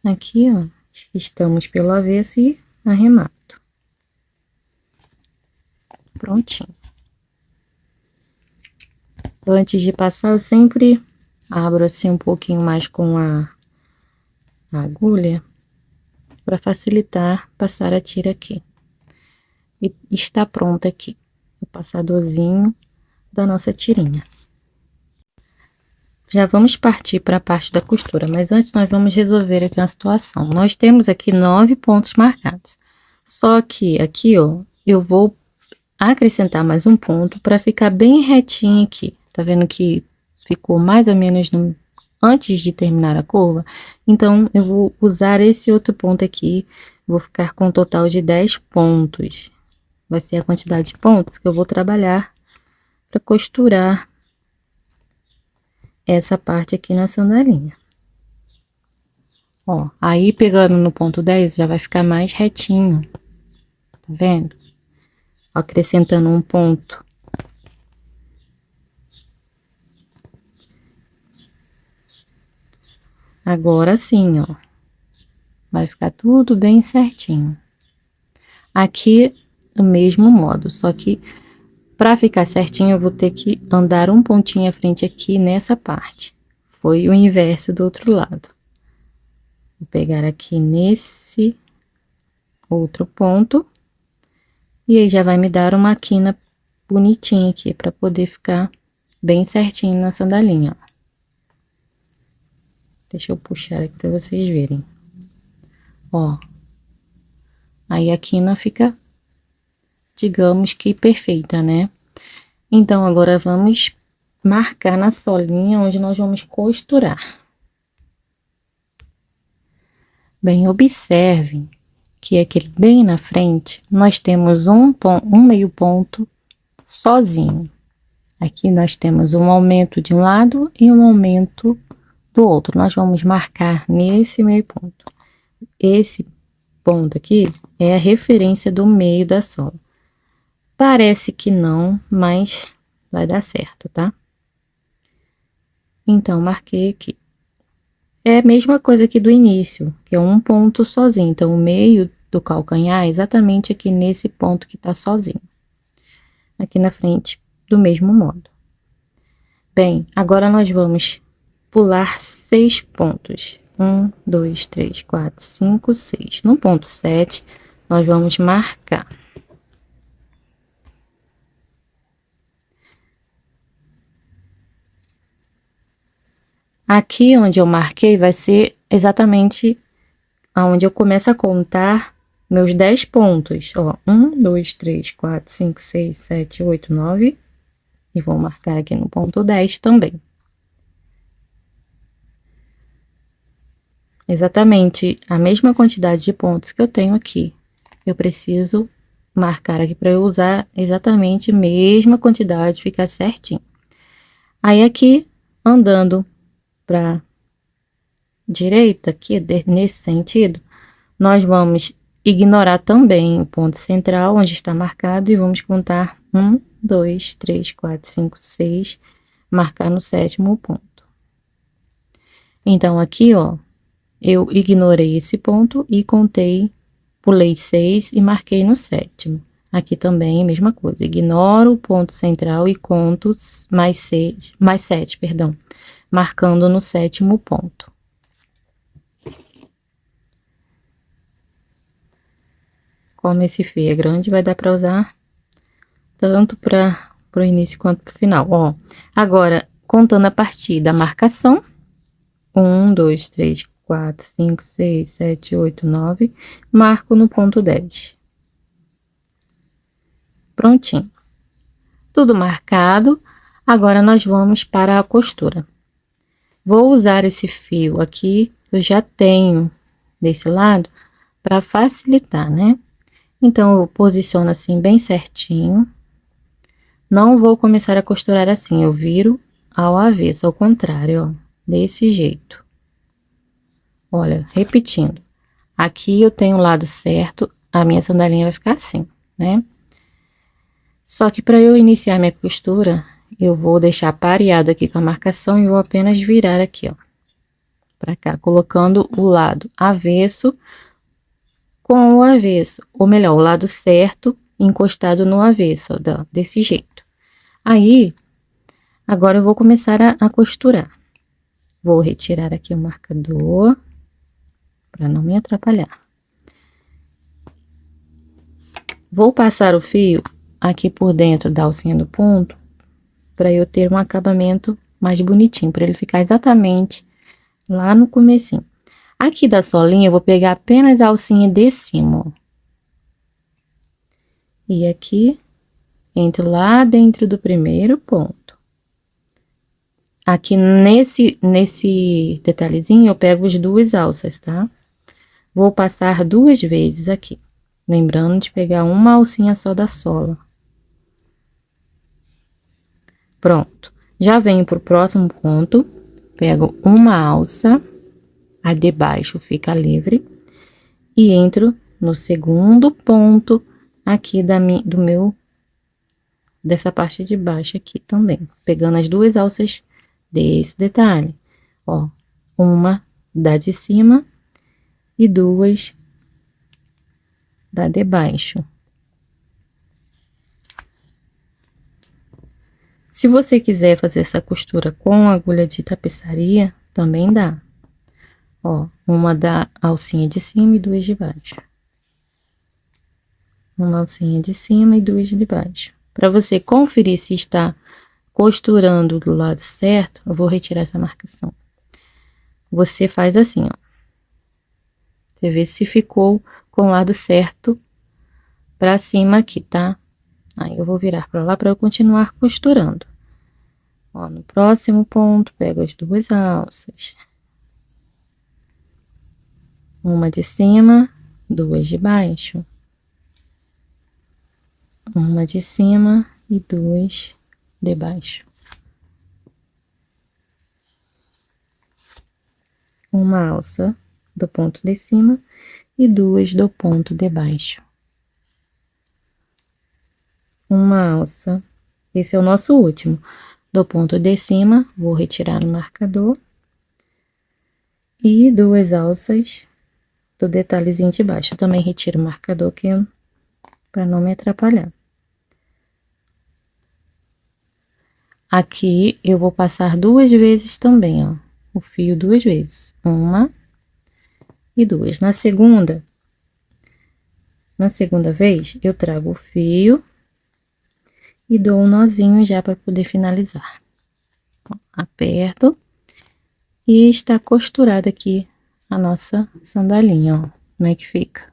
Aqui, ó, estamos pelo avesso e arremato. Prontinho. Antes de passar, eu sempre abro assim um pouquinho mais com a agulha para facilitar passar a tira aqui. E está pronto aqui o passadorzinho da nossa tirinha. Já vamos partir para a parte da costura, mas antes nós vamos resolver aqui uma situação. Nós temos aqui 9 pontos marcados. Só que aqui, ó, eu vou acrescentar mais um ponto para ficar bem retinho aqui. Tá vendo que ficou mais ou menos antes de terminar a curva? Então, eu vou usar esse outro ponto aqui. Vou ficar com um total de 10 pontos. Vai ser a quantidade de pontos que eu vou trabalhar para costurar essa parte aqui na sandalinha. Ó, aí pegando no ponto 10 já vai ficar mais retinho. Tá vendo? Acrescentando um ponto. Agora sim, ó. Vai ficar tudo bem certinho. Aqui, do mesmo modo, só que para ficar certinho, eu vou ter que andar um pontinho à frente aqui nessa parte. Foi o inverso do outro lado. Vou pegar aqui nesse outro ponto. E aí já vai me dar uma quina bonitinha aqui, para poder ficar bem certinho na sandalinha, ó. Deixa eu puxar aqui para vocês verem. Ó. Aí a quina fica, digamos que perfeita, né? Então, agora vamos marcar na solinha onde nós vamos costurar. Bem, observem que aqui bem na frente, nós temos um meio ponto sozinho. Aqui nós temos um aumento de um lado e um aumento do outro. Nós vamos marcar nesse meio ponto. Esse ponto aqui é a referência do meio da sola. Parece que não, mas vai dar certo, tá? Então, marquei aqui. É a mesma coisa aqui do início, que é um ponto sozinho. Então, o meio do calcanhar é exatamente aqui nesse ponto que tá sozinho. Aqui na frente, do mesmo modo. Bem, agora nós vamos pular 6 pontos. 1, 2, 3, 4, 5, 6. No ponto 7, nós vamos marcar. Aqui onde eu marquei vai ser exatamente aonde eu começo a contar meus 10 pontos. Ó, 1, 2, 3, 4, 5, 6, 7, 8, 9. E vou marcar aqui no ponto 10 também. Exatamente a mesma quantidade de pontos que eu tenho aqui. Eu preciso marcar aqui para eu usar exatamente a mesma quantidade, ficar certinho. Aí aqui, andando para direita, aqui nesse sentido, nós vamos ignorar também o ponto central, onde está marcado, e vamos contar 1, 2, 3, 4, 5, 6, marcar no 7º ponto. Então, aqui, ó, eu ignorei esse ponto e contei, pulei 6 e marquei no 7º. Aqui também, mesma coisa, ignoro o ponto central e conto mais 7, perdão, marcando no 7º ponto. Como esse fio é grande, vai dar para usar tanto para o início quanto para o final. Ó, agora, contando a partir da marcação, 1, 2, 3, 4, 5, 6, 7, 8, 9. Marco no ponto 10. Prontinho. Tudo marcado. Agora, nós vamos para a costura. Vou usar esse fio aqui, eu já tenho desse lado, para facilitar, né? Então, eu posiciono assim bem certinho. Não vou começar a costurar assim, eu viro ao avesso, ao contrário, ó, desse jeito. Olha, repetindo. Aqui eu tenho o lado certo, a minha sandalinha vai ficar assim, né? Só que para eu iniciar minha costura, eu vou deixar pareado aqui com a marcação e vou apenas virar aqui, ó, para cá, colocando o lado avesso com o avesso, ou melhor, o lado certo encostado no avesso, ó, desse jeito. Aí, agora eu vou começar a costurar. Vou retirar aqui o marcador, para não me atrapalhar. Vou passar o fio aqui por dentro da alcinha do ponto, para eu ter um acabamento mais bonitinho, para ele ficar exatamente lá no comecinho. Aqui da solinha, eu vou pegar apenas a alcinha de cima, ó. E aqui, entro lá dentro do primeiro ponto. Aqui nesse detalhezinho, eu pego as duas alças, tá? Vou passar 2 vezes aqui. Lembrando de pegar uma alcinha só da sola. Pronto. Já venho pro próximo ponto, pego uma alça, a de baixo fica livre, e entro no segundo ponto aqui dessa parte de baixo aqui também, pegando as duas alças desse detalhe, ó, uma da de cima e 2 da de baixo. Se você quiser fazer essa costura com agulha de tapeçaria, também dá. Ó, uma da alcinha de cima e 2 de baixo. Uma alcinha de cima e 2 de baixo. Para você conferir se está costurando do lado certo, eu vou retirar essa marcação. Você faz assim, ó. Você vê se ficou com o lado certo para cima aqui, tá? Aí, eu vou virar para lá para eu continuar costurando. Ó, no próximo ponto, pego as duas alças. Uma de cima, 2 de baixo. Uma de cima e 2 de baixo. Uma alça do ponto de cima e 2 do ponto de baixo. Uma alça, esse é o nosso último, do ponto de cima, vou retirar o marcador, e 2 alças do detalhezinho de baixo. Eu também retiro o marcador aqui, para não me atrapalhar. Aqui, eu vou passar 2 vezes também, ó, o fio 2 vezes, uma e 2. Na segunda vez, eu trago o fio e dou um nozinho já para poder finalizar. Aperto e está costurada aqui a nossa sandalinha, ó, como é que fica.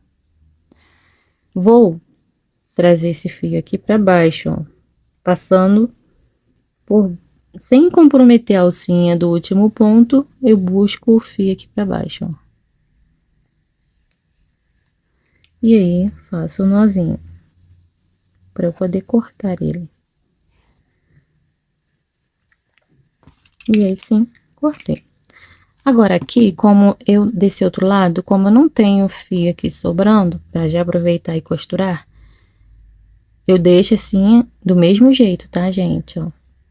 Vou trazer esse fio aqui para baixo, ó, passando sem comprometer a alcinha do último ponto, eu busco o fio aqui para baixo, ó. E aí, faço o nozinho para eu poder cortar ele. E aí, sim, cortei. Agora, aqui, como eu, desse outro lado, como eu não tenho fio aqui sobrando, para já aproveitar e costurar, eu deixo assim, do mesmo jeito, tá, gente? Ó,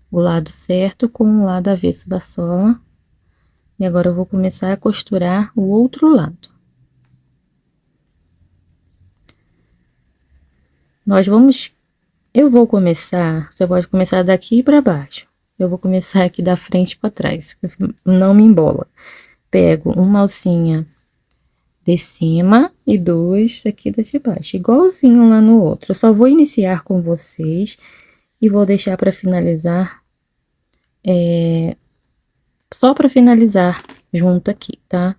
o lado certo com o lado avesso da sola. E agora, eu vou começar a costurar o outro lado. Eu vou começar, você pode começar daqui para baixo. Eu vou começar aqui da frente para trás, não me embola. Pego uma alcinha de cima e 2 aqui da de baixo, igualzinho lá no outro. Eu só vou iniciar com vocês e vou deixar para finalizar, só para finalizar junto aqui, tá?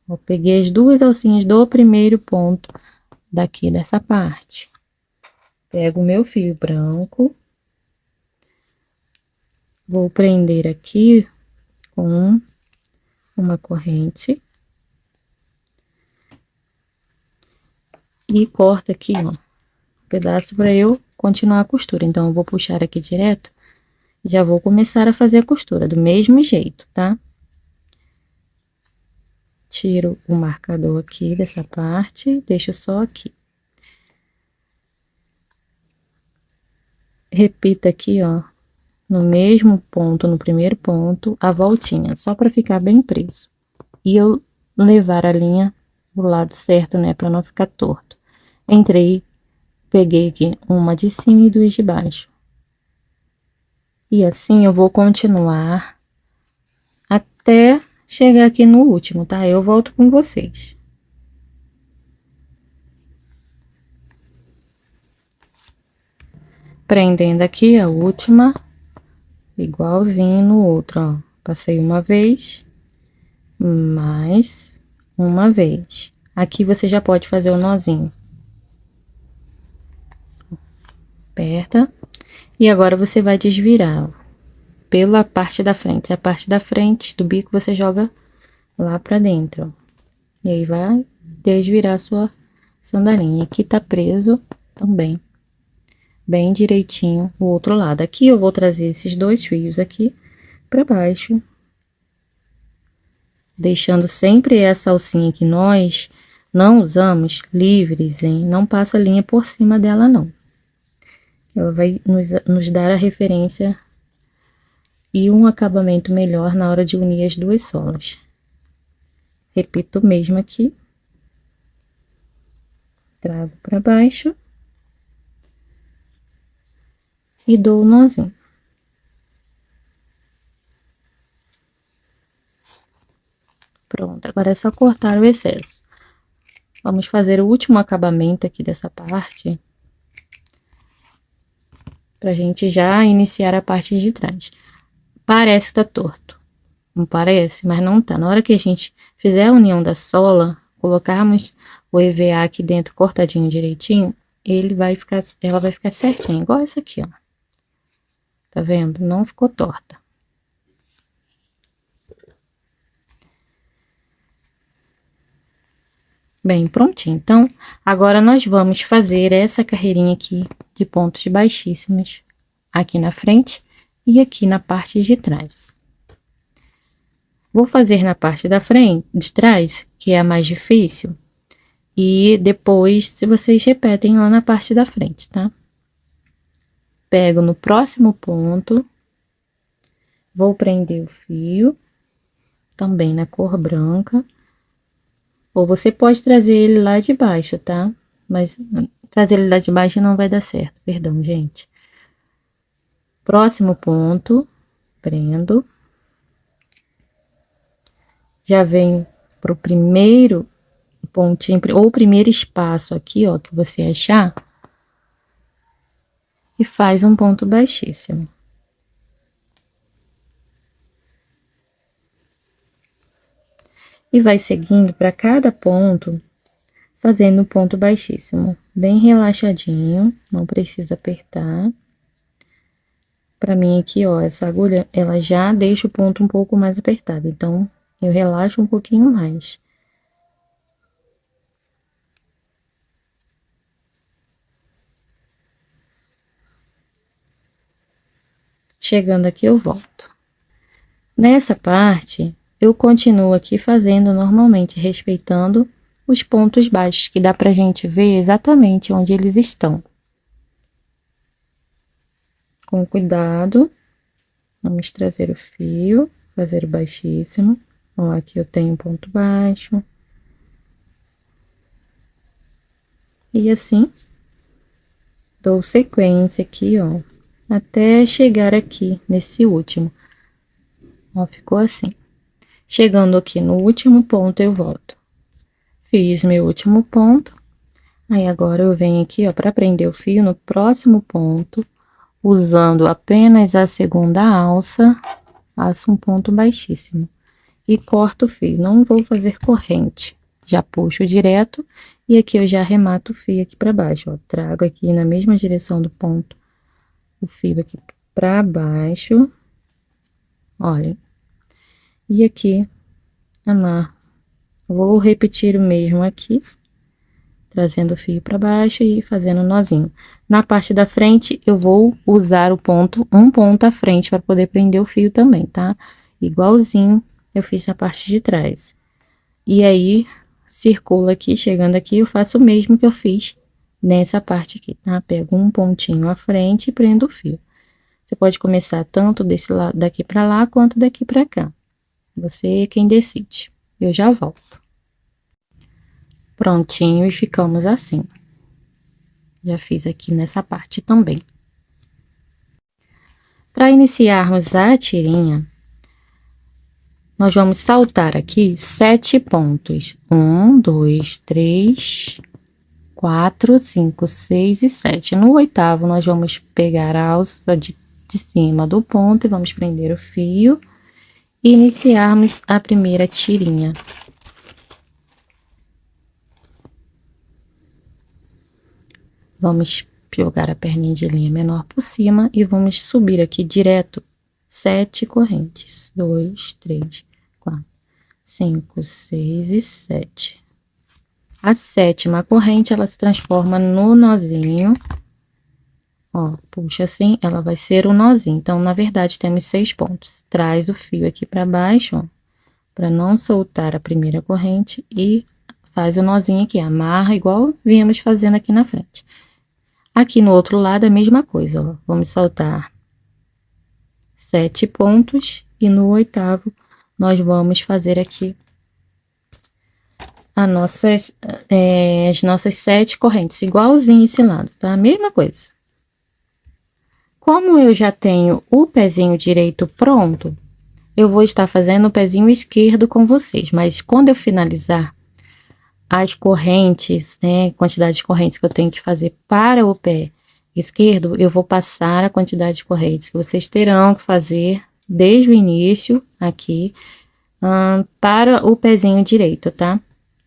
Eu peguei as duas alcinhas do primeiro ponto daqui dessa parte. Pego o meu fio branco. Vou prender aqui com uma corrente. E corto aqui, ó, um pedaço para eu continuar a costura. Então, eu vou puxar aqui direto. Já vou começar a fazer a costura do mesmo jeito, tá? Tiro o marcador aqui dessa parte, deixo só aqui. Repita aqui, ó, no mesmo ponto, no primeiro ponto, a voltinha, só para ficar bem preso. E eu levar a linha pro lado certo, né, para não ficar torto. Entrei, peguei aqui uma de cima e duas de baixo. E assim eu vou continuar até chegar aqui no último, tá? Eu volto com vocês. Prendendo aqui a última, igualzinho no outro, ó. Passei uma vez, mais uma vez. Aqui você já pode fazer o nozinho. Aperta. E agora você vai desvirar, ó, pela parte da frente. A parte da frente do bico você joga lá pra dentro, ó. E aí vai desvirar a sua sandalinha. Aqui tá preso também, bem direitinho o outro lado. Aqui eu vou trazer esses dois fios aqui pra baixo, deixando sempre essa alcinha que nós não usamos livres, hein? Não passa linha por cima dela, não. Ela vai nos dar a referência e um acabamento melhor na hora de unir as duas solas. Repito o mesmo aqui. Trago para baixo. E dou o nozinho. Pronto, agora é só cortar o excesso. Vamos fazer o último acabamento aqui dessa parte, pra gente já iniciar a parte de trás. Parece que tá torto, não parece? Mas não tá. Na hora que a gente fizer a união da sola, colocarmos o EVA aqui dentro cortadinho direitinho, ela vai ficar certinha, igual essa aqui, ó. Tá vendo? Não ficou torta. Bem, prontinho. Então, agora nós vamos fazer essa carreirinha aqui de pontos baixíssimos aqui na frente e aqui na parte de trás. Vou fazer na parte da frente, de trás, que é a mais difícil, e depois, se vocês repetem lá na parte da frente, tá? Pego no próximo ponto, vou prender o fio, também na cor branca. Ou você pode trazer ele lá de baixo, tá? Mas trazer ele lá de baixo não vai dar certo, perdão, gente. Próximo ponto, prendo. Já venho pro primeiro pontinho, ou primeiro espaço aqui, ó, que você achar. E faz um ponto baixíssimo. E vai seguindo para cada ponto, fazendo um ponto baixíssimo, bem relaxadinho, não precisa apertar. Para mim aqui, ó, essa agulha, ela já deixa o ponto um pouco mais apertado, então eu relaxo um pouquinho mais. Chegando aqui, eu volto. Nessa parte, eu continuo aqui fazendo normalmente, respeitando os pontos baixos, que dá pra gente ver exatamente onde eles estão. Com cuidado, vamos trazer o fio, fazer o baixíssimo. Ó, aqui eu tenho um ponto baixo. E assim, dou sequência aqui, ó, até chegar aqui nesse último. Ó, ficou assim. Chegando aqui no último ponto, eu volto. Fiz meu último ponto. Aí, agora eu venho aqui, ó, para prender o fio no próximo ponto, usando apenas a segunda alça, faço um ponto baixíssimo. e corto o fio. Não vou fazer corrente. Já puxo direto e aqui eu já arremato o fio aqui para baixo, ó. Trago aqui na mesma direção do ponto o fio aqui para baixo. Olha. E aqui amarro. Vou repetir o mesmo aqui, trazendo o fio para baixo e fazendo um nozinho. Na parte da frente, eu vou usar o ponto, um ponto à frente para poder prender o fio também, tá? Igualzinho eu fiz a parte de trás. E aí, circulo aqui, chegando aqui, eu faço o mesmo que eu fiz nessa parte aqui, tá? Pego um pontinho à frente e prendo o fio. Você pode começar tanto desse lado daqui para lá, quanto daqui para cá. Você é quem decide. Eu já volto. Prontinho, e ficamos assim. Já fiz aqui nessa parte também. Para iniciarmos a tirinha, nós vamos saltar aqui 7 pontos. 1, 2, 3, 4, 5, 6 e 7. No 8º, nós vamos pegar a alça de cima do ponto e vamos prender o fio e iniciarmos a primeira tirinha. Vamos jogar a perninha de linha menor por cima e vamos subir aqui direto 7 correntes. 2, 3, 4, 5, 6 e 7. A 7ª corrente, ela se transforma no nozinho. Ó, puxa assim, ela vai ser o nozinho. Então, na verdade, temos 6 pontos. Traz o fio aqui para baixo, ó, para não soltar a primeira corrente e faz o nozinho aqui, amarra igual viemos fazendo aqui na frente. Aqui no outro lado, a mesma coisa, ó. Vamos soltar 7 pontos e no 8º, nós vamos fazer aqui as nossas 7 correntes, igualzinho esse lado, tá? A mesma coisa. Como eu já tenho o pezinho direito pronto, eu vou estar fazendo o pezinho esquerdo com vocês, mas quando eu finalizar as correntes, né, quantidade de correntes que eu tenho que fazer para o pé esquerdo, eu vou passar a quantidade de correntes que vocês terão que fazer desde o início aqui, para o pezinho direito, tá?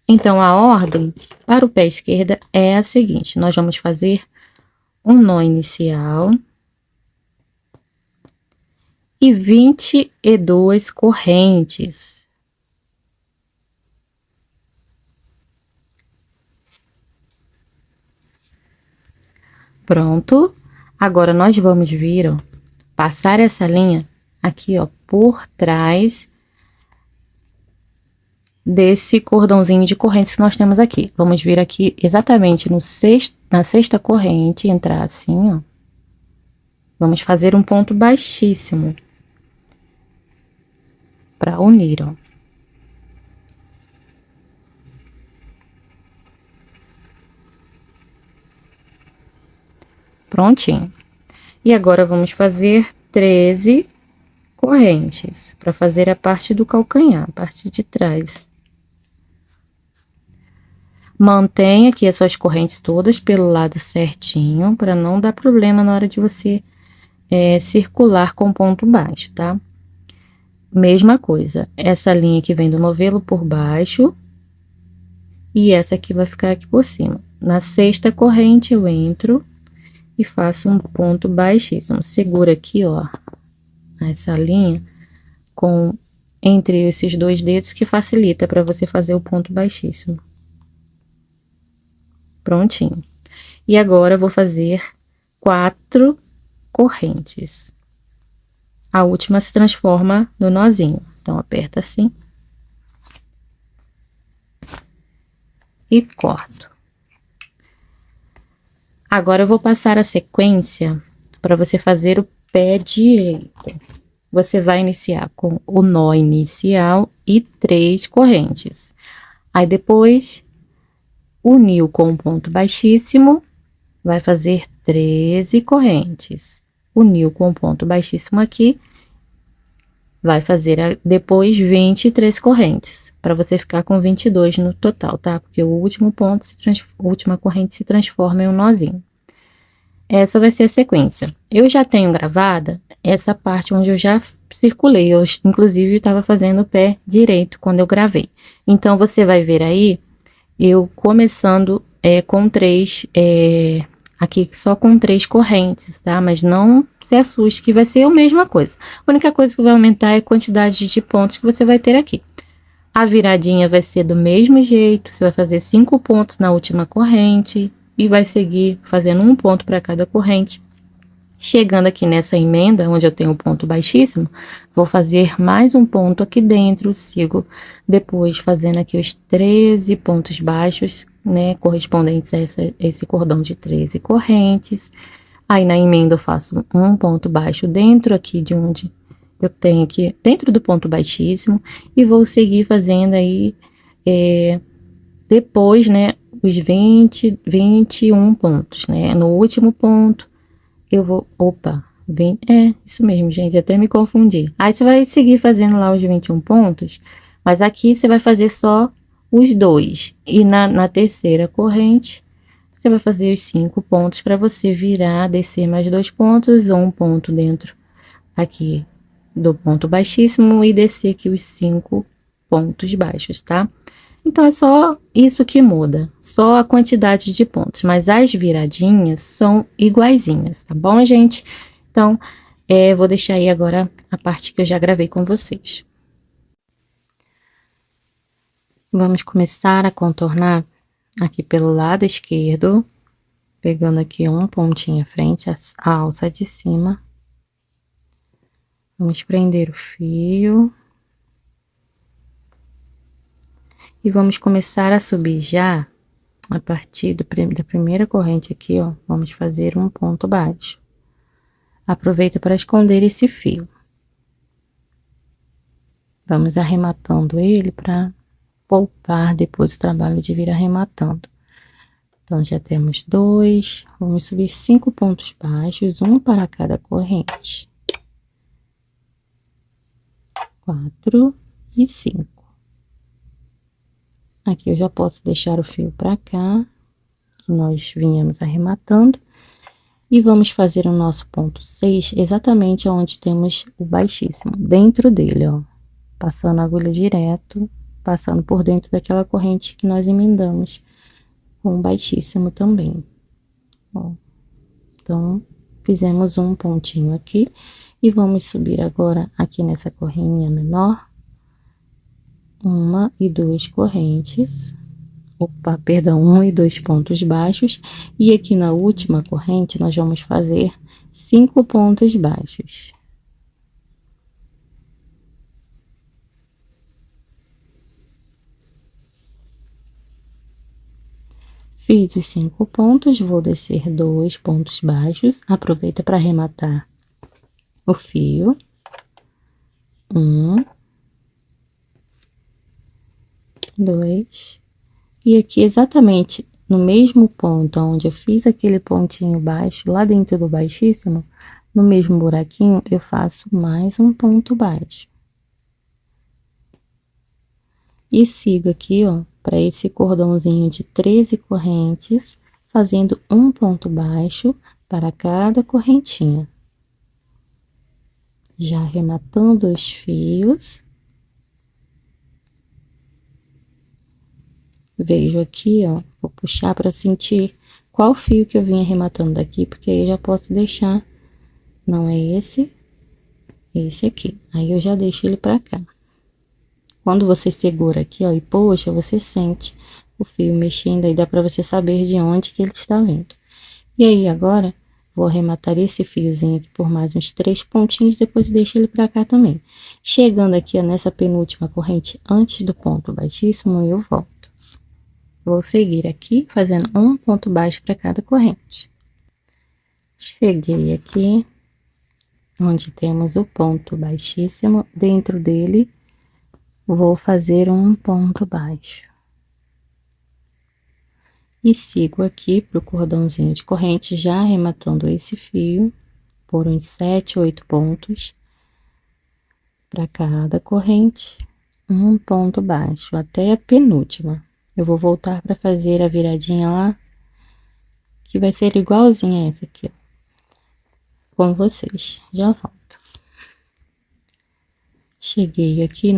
Então, a ordem para o pé esquerdo é a seguinte: nós vamos fazer um nó inicial e 22 correntes. Pronto. Agora, nós vamos vir, ó, passar essa linha aqui, ó, por trás desse cordãozinho de correntes que nós temos aqui. Vamos vir aqui exatamente no na 6ª corrente, entrar assim, ó. Vamos fazer um ponto baixíssimo para unir, ó. Prontinho. E agora vamos fazer 13 correntes para fazer a parte do calcanhar, a parte de trás. Mantenha aqui as suas correntes todas pelo lado certinho, para não dar problema na hora de você circular com ponto baixo, tá? Mesma coisa, essa linha que vem do novelo por baixo e essa aqui vai ficar aqui por cima. Na 6ª corrente eu entro e faço um ponto baixíssimo. Segura aqui, ó, essa linha entre esses 2 dedos, que facilita para você fazer o ponto baixíssimo. Prontinho. E agora eu vou fazer 4 correntes. A última se transforma no nozinho. Então, aperta assim e corto. Agora eu vou passar a sequência para você fazer o pé direito. Você vai iniciar com o nó inicial e 3 correntes. Aí depois uniu com um ponto baixíssimo, vai fazer 13 correntes. Uniu com um ponto baixíssimo aqui, vai fazer depois 23 correntes, para você ficar com 22 no total, tá? Porque o último ponto, a última corrente se transforma em um nozinho. Essa vai ser a sequência. Eu já tenho gravada essa parte onde eu já circulei, eu inclusive estava fazendo o pé direito quando eu gravei. Então, você vai ver aí, eu começando com 3, aqui só com 3 correntes, tá? Mas não se assuste que vai ser a mesma coisa. A única coisa que vai aumentar é a quantidade de pontos que você vai ter aqui. A viradinha vai ser do mesmo jeito, você vai fazer 5 pontos na última corrente e vai seguir fazendo um ponto para cada corrente. Chegando aqui nessa emenda, onde eu tenho um ponto baixíssimo, vou fazer mais um ponto aqui dentro, sigo depois fazendo aqui os 13 pontos baixos, né, correspondentes a esse cordão de 13 correntes. Aí na emenda eu faço um ponto baixo dentro aqui de onde eu tenho aqui, dentro do ponto baixíssimo, e vou seguir fazendo aí, depois, né, os 21 pontos, né, no último ponto, eu vou, isso mesmo, gente, até me confundi. Aí você vai seguir fazendo lá os 21 pontos, mas aqui você vai fazer só os 2. E na terceira corrente, você vai fazer os 5 pontos para você virar, descer mais 2 pontos, ou um ponto dentro aqui do ponto baixíssimo e descer aqui os 5 pontos baixos, tá? Então, é só isso que muda, só a quantidade de pontos, mas as viradinhas são iguaizinhas, tá bom, gente? Então, vou deixar aí agora a parte que eu já gravei com vocês. Vamos começar a contornar aqui pelo lado esquerdo, pegando aqui um pontinho à frente, a alça de cima. Vamos prender o fio. E vamos começar a subir já, a partir da primeira corrente aqui, ó, vamos fazer um ponto baixo. Aproveita para esconder esse fio. Vamos arrematando ele para poupar depois o trabalho de vir arrematando. Então, já temos 2, vamos subir 5 pontos baixos, um para cada corrente. 4 e 5. Aqui eu já posso deixar o fio para cá, que nós viemos arrematando. E vamos fazer o nosso ponto 6, exatamente onde temos o baixíssimo, dentro dele, ó. Passando a agulha direto, passando por dentro daquela corrente que nós emendamos com o baixíssimo também. Ó. Então, fizemos um pontinho aqui. E vamos subir agora aqui nessa correinha menor. 1 e 2 correntes. Opa, perdão, 1 e 2 pontos baixos. E aqui na última corrente, nós vamos fazer 5 pontos baixos. Fiz os 5 pontos, vou descer 2 pontos baixos. Aproveita para arrematar o fio. 1, 2. E aqui, exatamente no mesmo ponto onde eu fiz aquele pontinho baixo, lá dentro do baixíssimo, no mesmo buraquinho, eu faço mais um ponto baixo. E sigo aqui, ó, para esse cordãozinho de 13 correntes, fazendo um ponto baixo para cada correntinha. Já arrematando os fios. Vejo aqui, ó, vou puxar para sentir qual fio que eu vim arrematando daqui, porque aí eu já posso deixar, não é esse aqui. Aí eu já deixo ele para cá. Quando você segura aqui, ó, e puxa, você sente o fio mexendo, aí dá para você saber de onde que ele está vindo. E aí agora, vou arrematar esse fiozinho aqui por mais uns 3 pontinhos, depois deixo ele para cá também. Chegando aqui, ó, nessa penúltima corrente, antes do ponto baixíssimo, eu volto. Vou seguir aqui, fazendo um ponto baixo para cada corrente. Cheguei aqui, onde temos o ponto baixíssimo, dentro dele, vou fazer um ponto baixo. E sigo aqui pro cordãozinho de corrente, já arrematando esse fio, por uns 7, 8 pontos, para cada corrente, um ponto baixo, até a penúltima. Eu vou voltar para fazer a viradinha lá, que vai ser igualzinha a essa aqui, ó, com vocês. Já volto. Cheguei aqui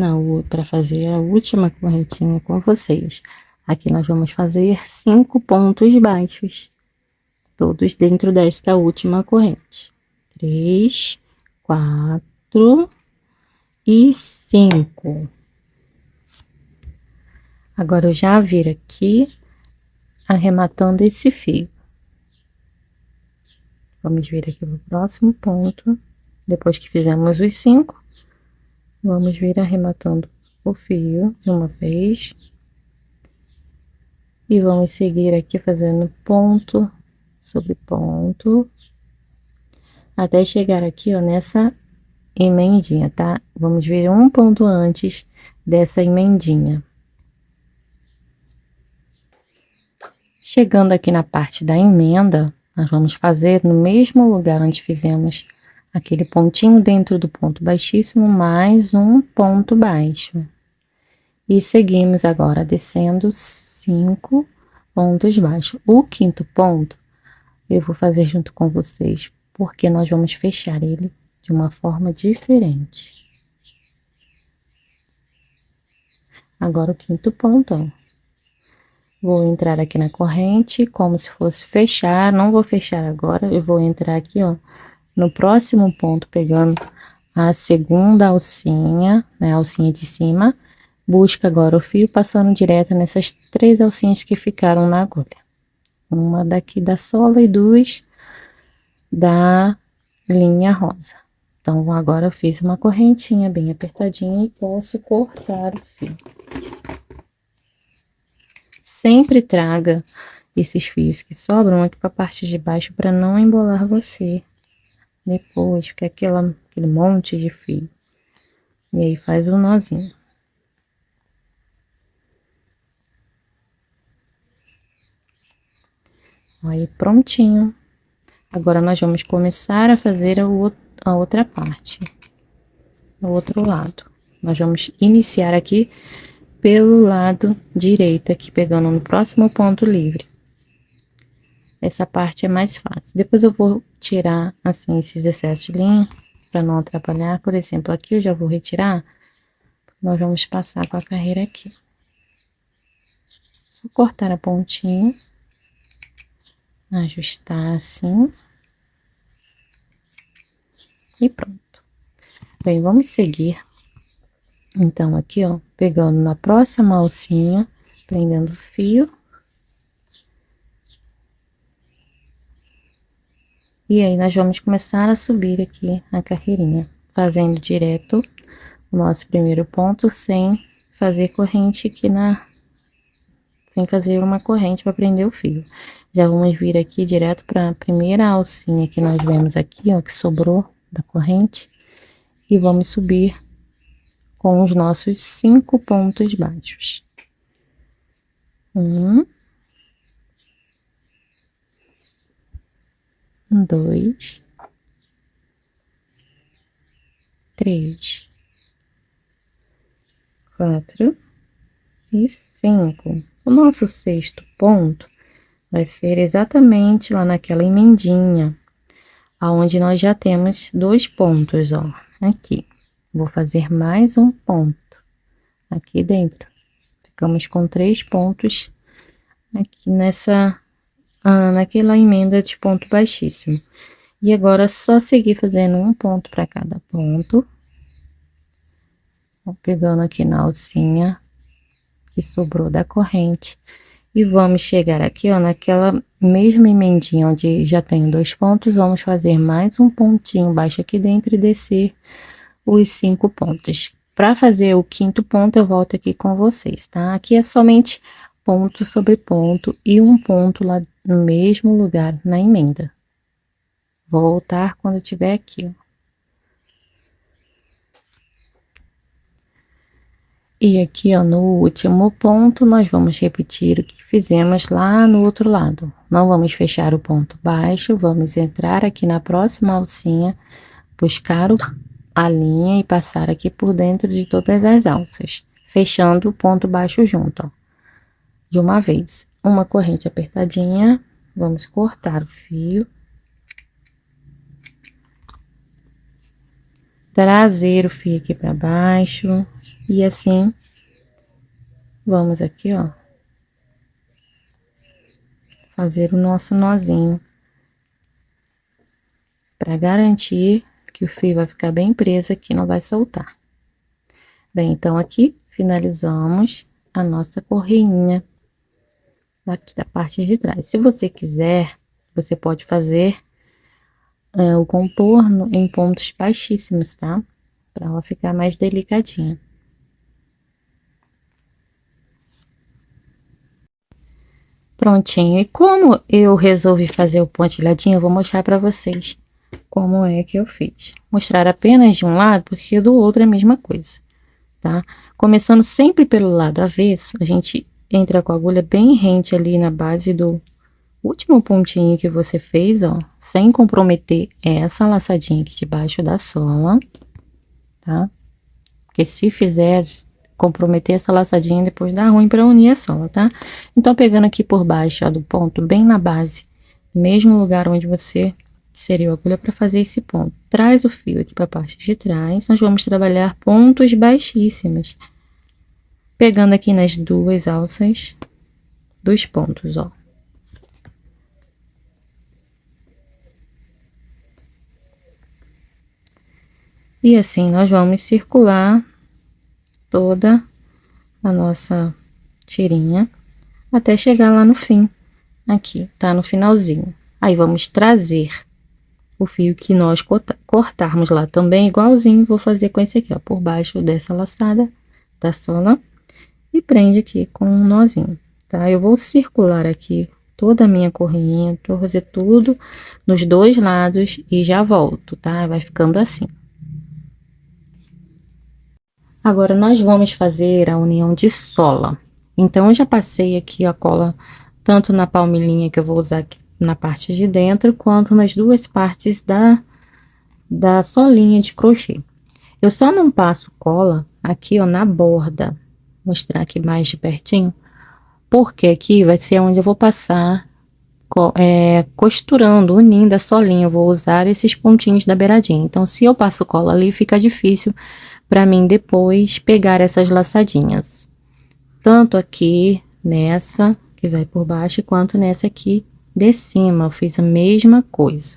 para fazer a última correntinha com vocês. Aqui nós vamos fazer 5 pontos baixos, todos dentro desta última corrente. 3, 4 e 5. Agora eu já viro aqui, arrematando esse fio. Vamos vir aqui no próximo ponto, depois que fizemos os 5, vamos vir arrematando o fio de uma vez. E vamos seguir aqui fazendo ponto sobre ponto, até chegar aqui, ó, nessa emendinha, tá? Vamos vir um ponto antes dessa emendinha. Chegando aqui na parte da emenda, nós vamos fazer no mesmo lugar onde fizemos aquele pontinho dentro do ponto baixíssimo, mais um ponto baixo. E seguimos agora descendo 5 pontos baixos. O quinto ponto eu vou fazer junto com vocês, porque nós vamos fechar ele de uma forma diferente. Agora o quinto ponto, ó. Vou entrar aqui na corrente, como se fosse fechar, não vou fechar agora, eu vou entrar aqui, ó, no próximo ponto, pegando a segunda alcinha, né, a alcinha de cima, busca agora o fio passando direto nessas 3 alcinhas que ficaram na agulha. Uma daqui da sola e 2 da linha rosa. Então, agora eu fiz uma correntinha bem apertadinha e posso cortar o fio. Sempre traga esses fios que sobram aqui para a parte de baixo para não embolar você. Depois fica aquele monte de fio. E aí faz o nozinho. Aí prontinho. Agora nós vamos começar a fazer a outra parte. Do outro lado. Nós vamos iniciar aqui pelo lado direito, aqui pegando no próximo ponto livre. Essa parte é mais fácil. Depois eu vou tirar assim esses excessos de linha para não atrapalhar. Por exemplo, aqui eu já vou retirar. Nós vamos passar com a carreira aqui. Só cortar a pontinha, ajustar assim e pronto. Bem, vamos seguir. Então, aqui, ó, pegando na próxima alcinha, prendendo o fio. E aí, nós vamos começar a subir aqui a carreirinha, fazendo direto o nosso primeiro ponto, sem fazer corrente aqui sem fazer uma corrente para prender o fio. Já vamos vir aqui direto para a primeira alcinha que nós vemos aqui, ó, que sobrou da corrente. E vamos subir com os nossos 5 pontos baixos. 1, 2, 3, 4 e 5. O nosso sexto ponto vai ser exatamente lá naquela emendinha, aonde nós já temos 2 pontos, ó, aqui. Vou fazer mais um ponto aqui dentro. Ficamos com 3 pontos aqui naquela emenda de ponto baixíssimo. E agora é só seguir fazendo um ponto para cada ponto. Ó, pegando aqui na alcinha que sobrou da corrente. E vamos chegar aqui, ó, naquela mesma emendinha onde já tem 2 pontos, vamos fazer mais um pontinho baixo aqui dentro e descer os 5 pontos. Para fazer o quinto ponto, eu volto aqui com vocês, tá? Aqui é somente ponto sobre ponto e um ponto lá no mesmo lugar na emenda. Vou voltar quando eu tiver aqui, ó. E aqui, ó, no último ponto, nós vamos repetir o que fizemos lá no outro lado. Não vamos fechar o ponto baixo, vamos entrar aqui na próxima alcinha, buscar a linha e passar aqui por dentro de todas as alças, fechando o ponto baixo junto, ó. De uma vez, uma corrente apertadinha, vamos cortar o fio. trazer o fio aqui para baixo e assim vamos aqui, ó, fazer o nosso nozinho para garantir que o fio vai ficar bem preso aqui, não vai soltar. Bem, então aqui finalizamos a nossa correinha aqui da parte de trás. Se você quiser, você pode fazer o contorno em pontos baixíssimos, tá? Para ela ficar mais delicadinha. Prontinho. E como eu resolvi fazer o pontilhadinho, eu vou mostrar para vocês como é que eu fiz. Mostrar apenas de um lado, porque do outro é a mesma coisa, tá? Começando sempre pelo lado avesso, a gente entra com a agulha bem rente ali na base do último pontinho que você fez, ó, sem comprometer essa laçadinha aqui debaixo da sola, tá? Porque se fizer comprometer essa laçadinha, depois dá ruim para unir a sola, tá? Então, pegando aqui por baixo, ó, do ponto, bem na base, mesmo lugar onde você inseriu a agulha para fazer esse ponto. Traz o fio aqui para a parte de trás, nós vamos trabalhar pontos baixíssimos. Pegando aqui nas duas alças dos pontos, ó. E assim, nós vamos circular toda a nossa tirinha até chegar lá no fim, aqui, tá? No finalzinho. Aí, vamos trazer o fio que nós cortarmos lá também, igualzinho, vou fazer com esse aqui, ó, por baixo dessa laçada da sola e prende aqui com um nozinho, tá? Eu vou circular aqui toda a minha correinha, vou fazer tudo nos dois lados e já volto, tá? Vai ficando assim. Agora, nós vamos fazer a união de sola. Então, eu já passei aqui a cola, tanto na palmilhinha que eu vou usar aqui na parte de dentro, quanto nas duas partes da solinha de crochê. Eu só não passo cola aqui, ó, na borda. Vou mostrar aqui mais de pertinho, porque aqui vai ser onde eu vou passar, costurando, unindo a solinha. Eu vou usar esses pontinhos da beiradinha. Então, se eu passo cola ali, fica difícil para mim depois pegar essas laçadinhas, tanto aqui nessa que vai por baixo, quanto nessa aqui de cima. Eu fiz a mesma coisa.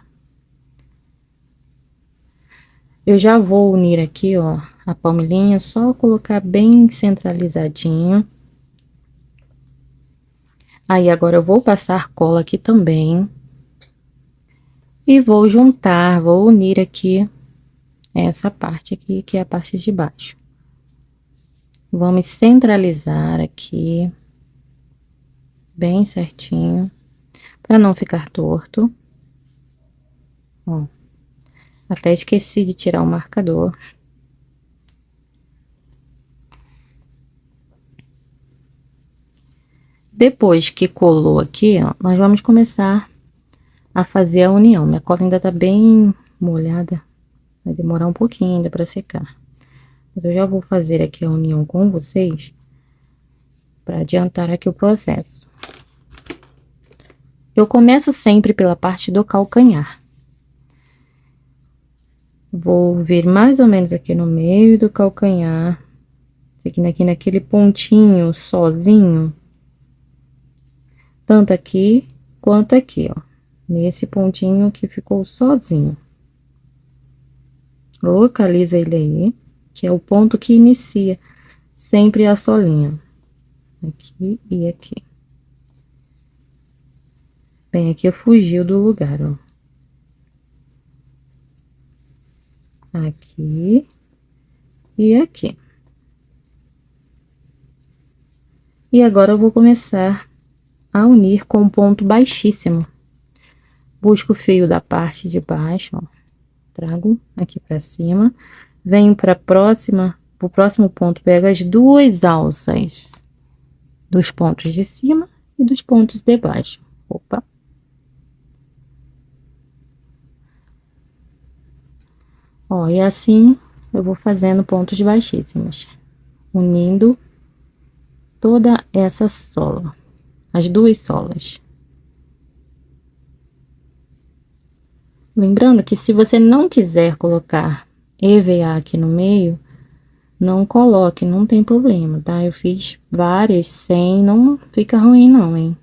Eu já vou unir aqui, ó, a palmilhinha, só colocar bem centralizadinho. Aí, agora eu vou passar cola aqui também e vou juntar, vou unir aqui essa parte aqui, que é a parte de baixo. Vamos centralizar aqui, bem certinho, para não ficar torto. Ó, até esqueci de tirar o marcador. Depois que colou aqui, ó, nós vamos começar a fazer a união. Minha cola ainda tá bem molhada, vai demorar um pouquinho ainda para secar. Mas eu já vou fazer aqui a união com vocês, para adiantar aqui o processo. Eu começo sempre pela parte do calcanhar. Vou vir mais ou menos aqui no meio do calcanhar, aqui naquele pontinho sozinho, tanto aqui quanto aqui, ó, nesse pontinho que ficou sozinho. Localiza ele aí, que é o ponto que inicia sempre a solinha, aqui e aqui. Bem, aqui fugiu do lugar, ó. Aqui e aqui. E agora eu vou começar a unir com um ponto baixíssimo. Busco o fio da parte de baixo, ó, trago aqui para cima, venho para pro próximo ponto, pego as duas alças dos pontos de cima e dos pontos de baixo. Opa! Ó, e assim eu vou fazendo pontos baixíssimos, unindo toda essa sola, as duas solas. Lembrando que se você não quiser colocar EVA aqui no meio, não coloque, não tem problema, tá? Eu fiz várias sem, não fica ruim não, hein?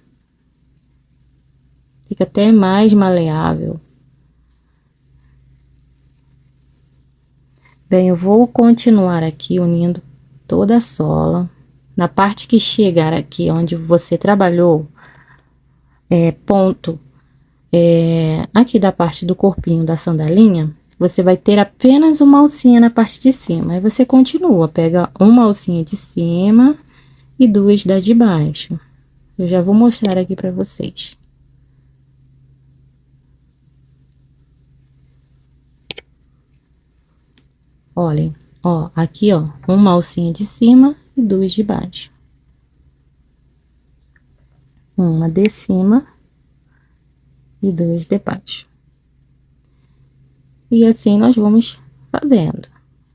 Fica até mais maleável. Bem, eu vou continuar aqui unindo toda a sola. Na parte que chegar aqui, onde você trabalhou, ponto, aqui da parte do corpinho da sandalinha, você vai ter apenas uma alcinha na parte de cima. Aí você continua, pega uma alcinha de cima e duas da de baixo. Eu já vou mostrar aqui pra vocês. Olhem, ó, aqui, ó, uma alcinha de cima e duas de baixo. Uma de cima e duas de baixo. E assim nós vamos fazendo.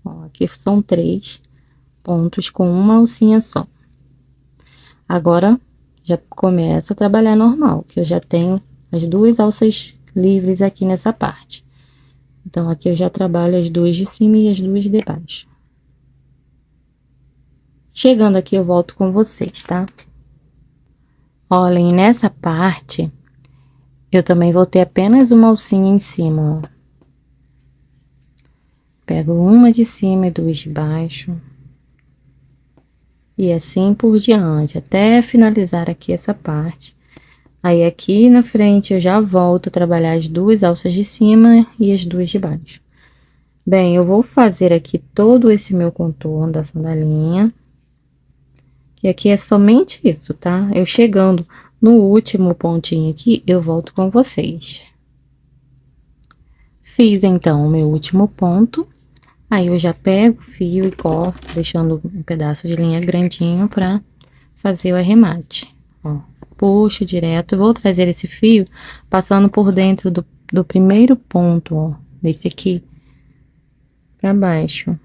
Ó, aqui são 3 pontos com uma alcinha só. Agora, já começa a trabalhar normal, que eu já tenho as 2 alças livres aqui nessa parte. Então, aqui eu já trabalho as 2 de cima e as 2 de baixo. Chegando aqui, eu volto com vocês, tá? Olhem, nessa parte, eu também vou ter apenas uma alcinha em cima, ó. Pego uma de cima e 2 de baixo. E assim por diante, até finalizar aqui essa parte. Aí, aqui na frente, eu já volto a trabalhar as 2 alças de cima e as 2 de baixo. Bem, eu vou fazer aqui todo esse meu contorno da sandalinha. E aqui é somente isso, tá? Eu chegando no último pontinho aqui, eu volto com vocês. Fiz, então, o meu último ponto. Aí, eu já pego o fio e corto, deixando um pedaço de linha grandinho pra fazer o arremate. Ó, puxo direto, vou trazer esse fio passando por dentro do primeiro ponto, ó, desse aqui, pra baixo.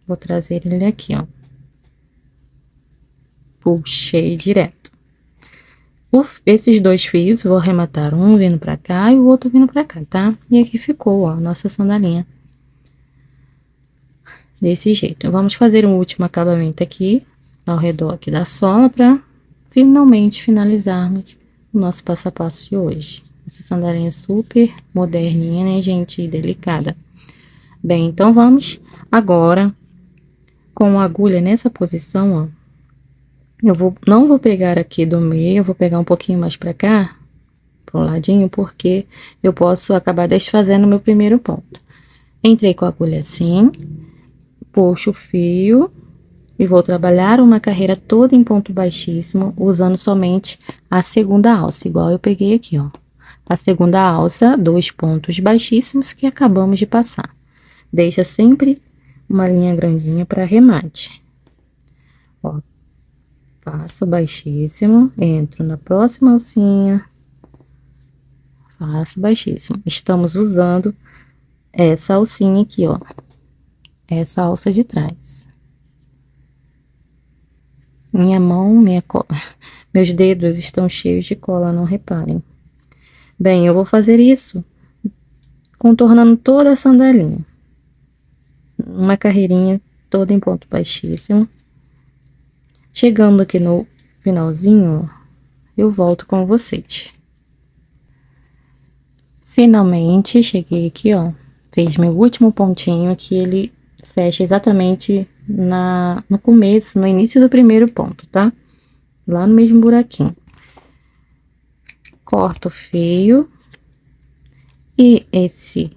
Vou trazer ele aqui, ó. Puxei direto. Esses 2 fios, vou arrematar um vindo pra cá e o outro vindo pra cá, tá? E aqui ficou, ó, a nossa sandalinha. Desse jeito. Vamos fazer um último acabamento aqui, ao redor aqui da sola, pra finalmente finalizarmos o nosso passo a passo de hoje. Essa sandalinha super moderninha, né, gente? E delicada. Bem, então vamos agora com a agulha nessa posição, ó. Não vou pegar aqui do meio, eu vou pegar um pouquinho mais pra cá, pro ladinho, porque eu posso acabar desfazendo o meu primeiro ponto. Entrei com a agulha assim, puxo o fio e vou trabalhar uma carreira toda em ponto baixíssimo, usando somente a segunda alça, igual eu peguei aqui, ó. A segunda alça, 2 pontos baixíssimos que acabamos de passar. Deixa sempre uma linha grandinha para arremate. Ó, faço baixíssimo, entro na próxima alcinha, faço baixíssimo. Estamos usando essa alcinha aqui, ó, essa alça de trás. Minha mão, meus dedos estão cheios de cola, não reparem. Bem, eu vou fazer isso contornando toda a sandalinha. Uma carreirinha toda em ponto baixíssimo. Chegando aqui no finalzinho, ó, eu volto com vocês. Finalmente, cheguei aqui, ó. Fiz meu último pontinho aqui, ele fecha exatamente no começo, no início do primeiro ponto, tá? Lá no mesmo buraquinho. Corto o fio. E esses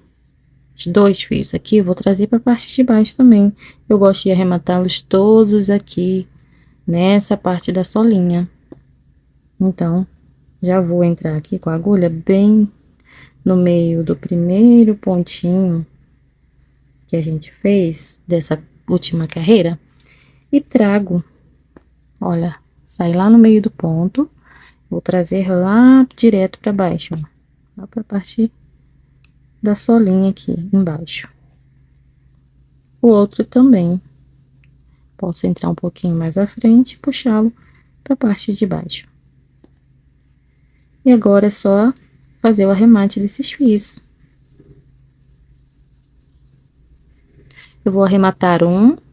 2 fios aqui, eu vou trazer para a parte de baixo também. Eu gosto de arrematá-los todos aqui, nessa parte da solinha. Então, já vou entrar aqui com a agulha bem no meio do primeiro pontinho que a gente fez dessa última carreira e trago, olha, sai lá no meio do ponto, vou trazer lá direto para baixo, ó, lá para a parte da solinha aqui embaixo. O outro também, posso entrar um pouquinho mais à frente e puxá-lo para a parte de baixo. E agora é só fazer o arremate desses fios. Eu vou arrematar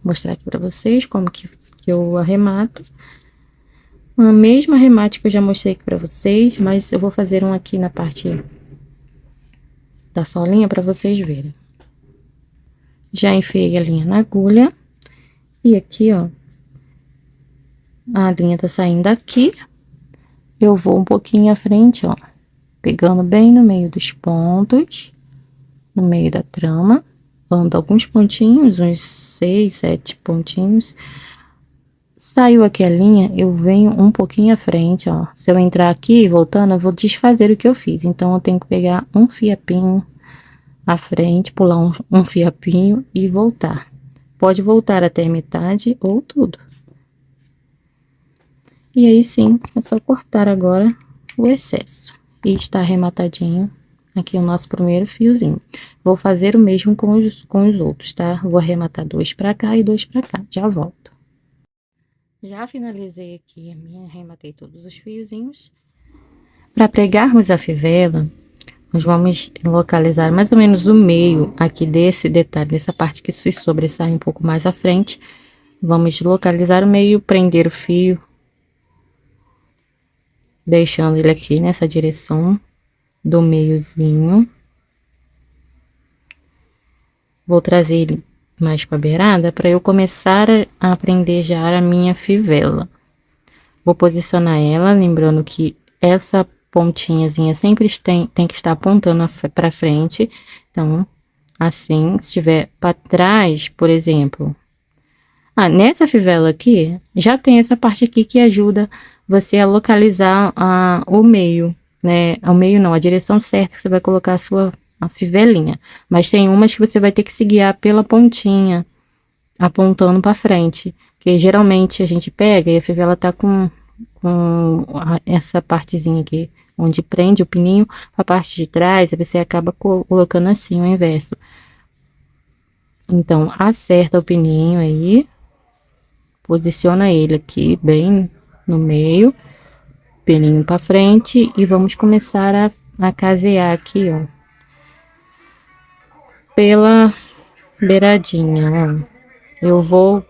mostrar aqui pra vocês como que eu arremato. O mesmo arremate que eu já mostrei aqui pra vocês, mas eu vou fazer um aqui na parte da solinha pra vocês verem. Já enfiei a linha na agulha. E aqui, ó, a linha tá saindo aqui. Eu vou um pouquinho à frente, ó, pegando bem no meio dos pontos, no meio da trama, dando alguns pontinhos, uns 6, 7 pontinhos. Saiu aqui a linha, eu venho um pouquinho à frente, ó. Se eu entrar aqui, voltando, eu vou desfazer o que eu fiz. Então, eu tenho que pegar um fiapinho à frente, pular um fiapinho e voltar. Pode voltar até a metade ou tudo. E aí, sim, é só cortar agora o excesso. E está arrematadinho aqui o nosso primeiro fiozinho. Vou fazer o mesmo com os outros, tá? Vou arrematar 2 pra cá e 2 pra cá. Já volto. Já finalizei aqui a minha, arrematei todos os fiozinhos. Para pregarmos a fivela, nós vamos localizar mais ou menos o meio aqui desse detalhe, dessa parte que se sobressai um pouco mais à frente. Vamos localizar o meio, prender o fio, deixando ele aqui nessa direção do meiozinho. Vou trazer ele mais para a beirada para eu começar a prender já a minha fivela. Vou posicionar ela, lembrando que essa pontinhazinha sempre tem que estar apontando para frente. Então, assim, se estiver para trás, por exemplo. Nessa fivela aqui, já tem essa parte aqui que ajuda você a localizar o meio, né? O meio não, a direção certa que você vai colocar a fivelinha. Mas tem umas que você vai ter que se guiar pela pontinha, apontando para frente. Que geralmente a gente pega e a fivela tá com essa partezinha aqui, onde prende o pininho, a parte de trás, e você acaba colocando assim o inverso. Então, acerta o pininho aí, posiciona ele aqui bem no meio, pininho para frente, e vamos começar a casear aqui, ó, pela beiradinha, ó. Eu vou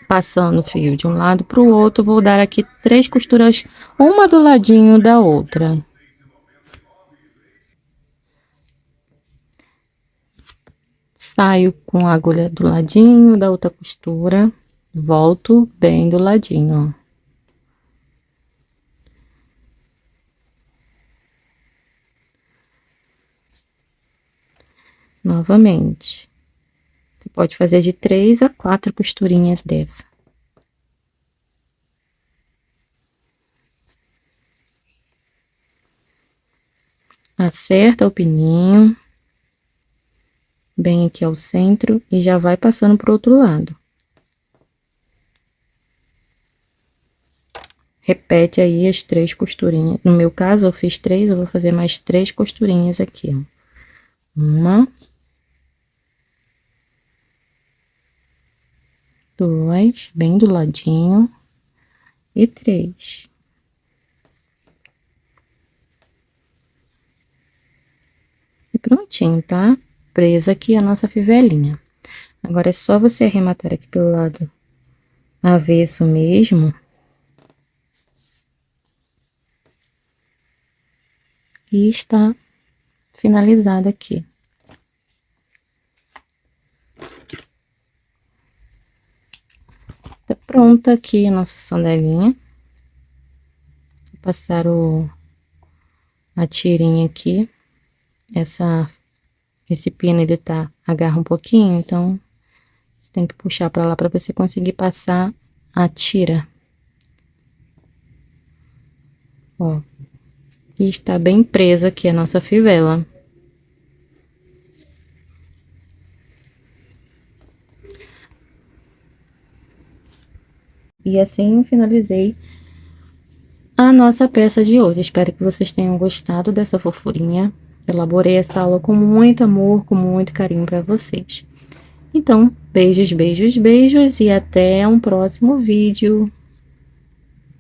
passando o fio de um lado para o outro, vou dar aqui 3 costuras, uma do ladinho da outra. Saio com a agulha do ladinho da outra costura, volto bem do ladinho, ó. Novamente. Você pode fazer de 3 a 4 costurinhas dessa. Acerta o pininho, bem aqui ao centro, e já vai passando pro outro lado. Repete aí as 3 costurinhas. No meu caso, eu fiz 3, eu vou fazer mais 3 costurinhas aqui, ó. Uma, 2, bem do ladinho, e 3. E prontinho, tá? Presa aqui a nossa fivelinha. Agora é só você arrematar aqui pelo lado avesso mesmo. E está finalizada aqui. Tá pronta aqui a nossa sandalinha. Vou passar a tirinha aqui. Esse pino ele agarra um pouquinho, então você tem que puxar para lá para você conseguir passar a tira. Ó. E está bem preso aqui a nossa fivela. E assim finalizei a nossa peça de hoje. Espero que vocês tenham gostado dessa fofurinha. Elaborei essa aula com muito amor, com muito carinho para vocês. Então, beijos, beijos, beijos e até um próximo vídeo.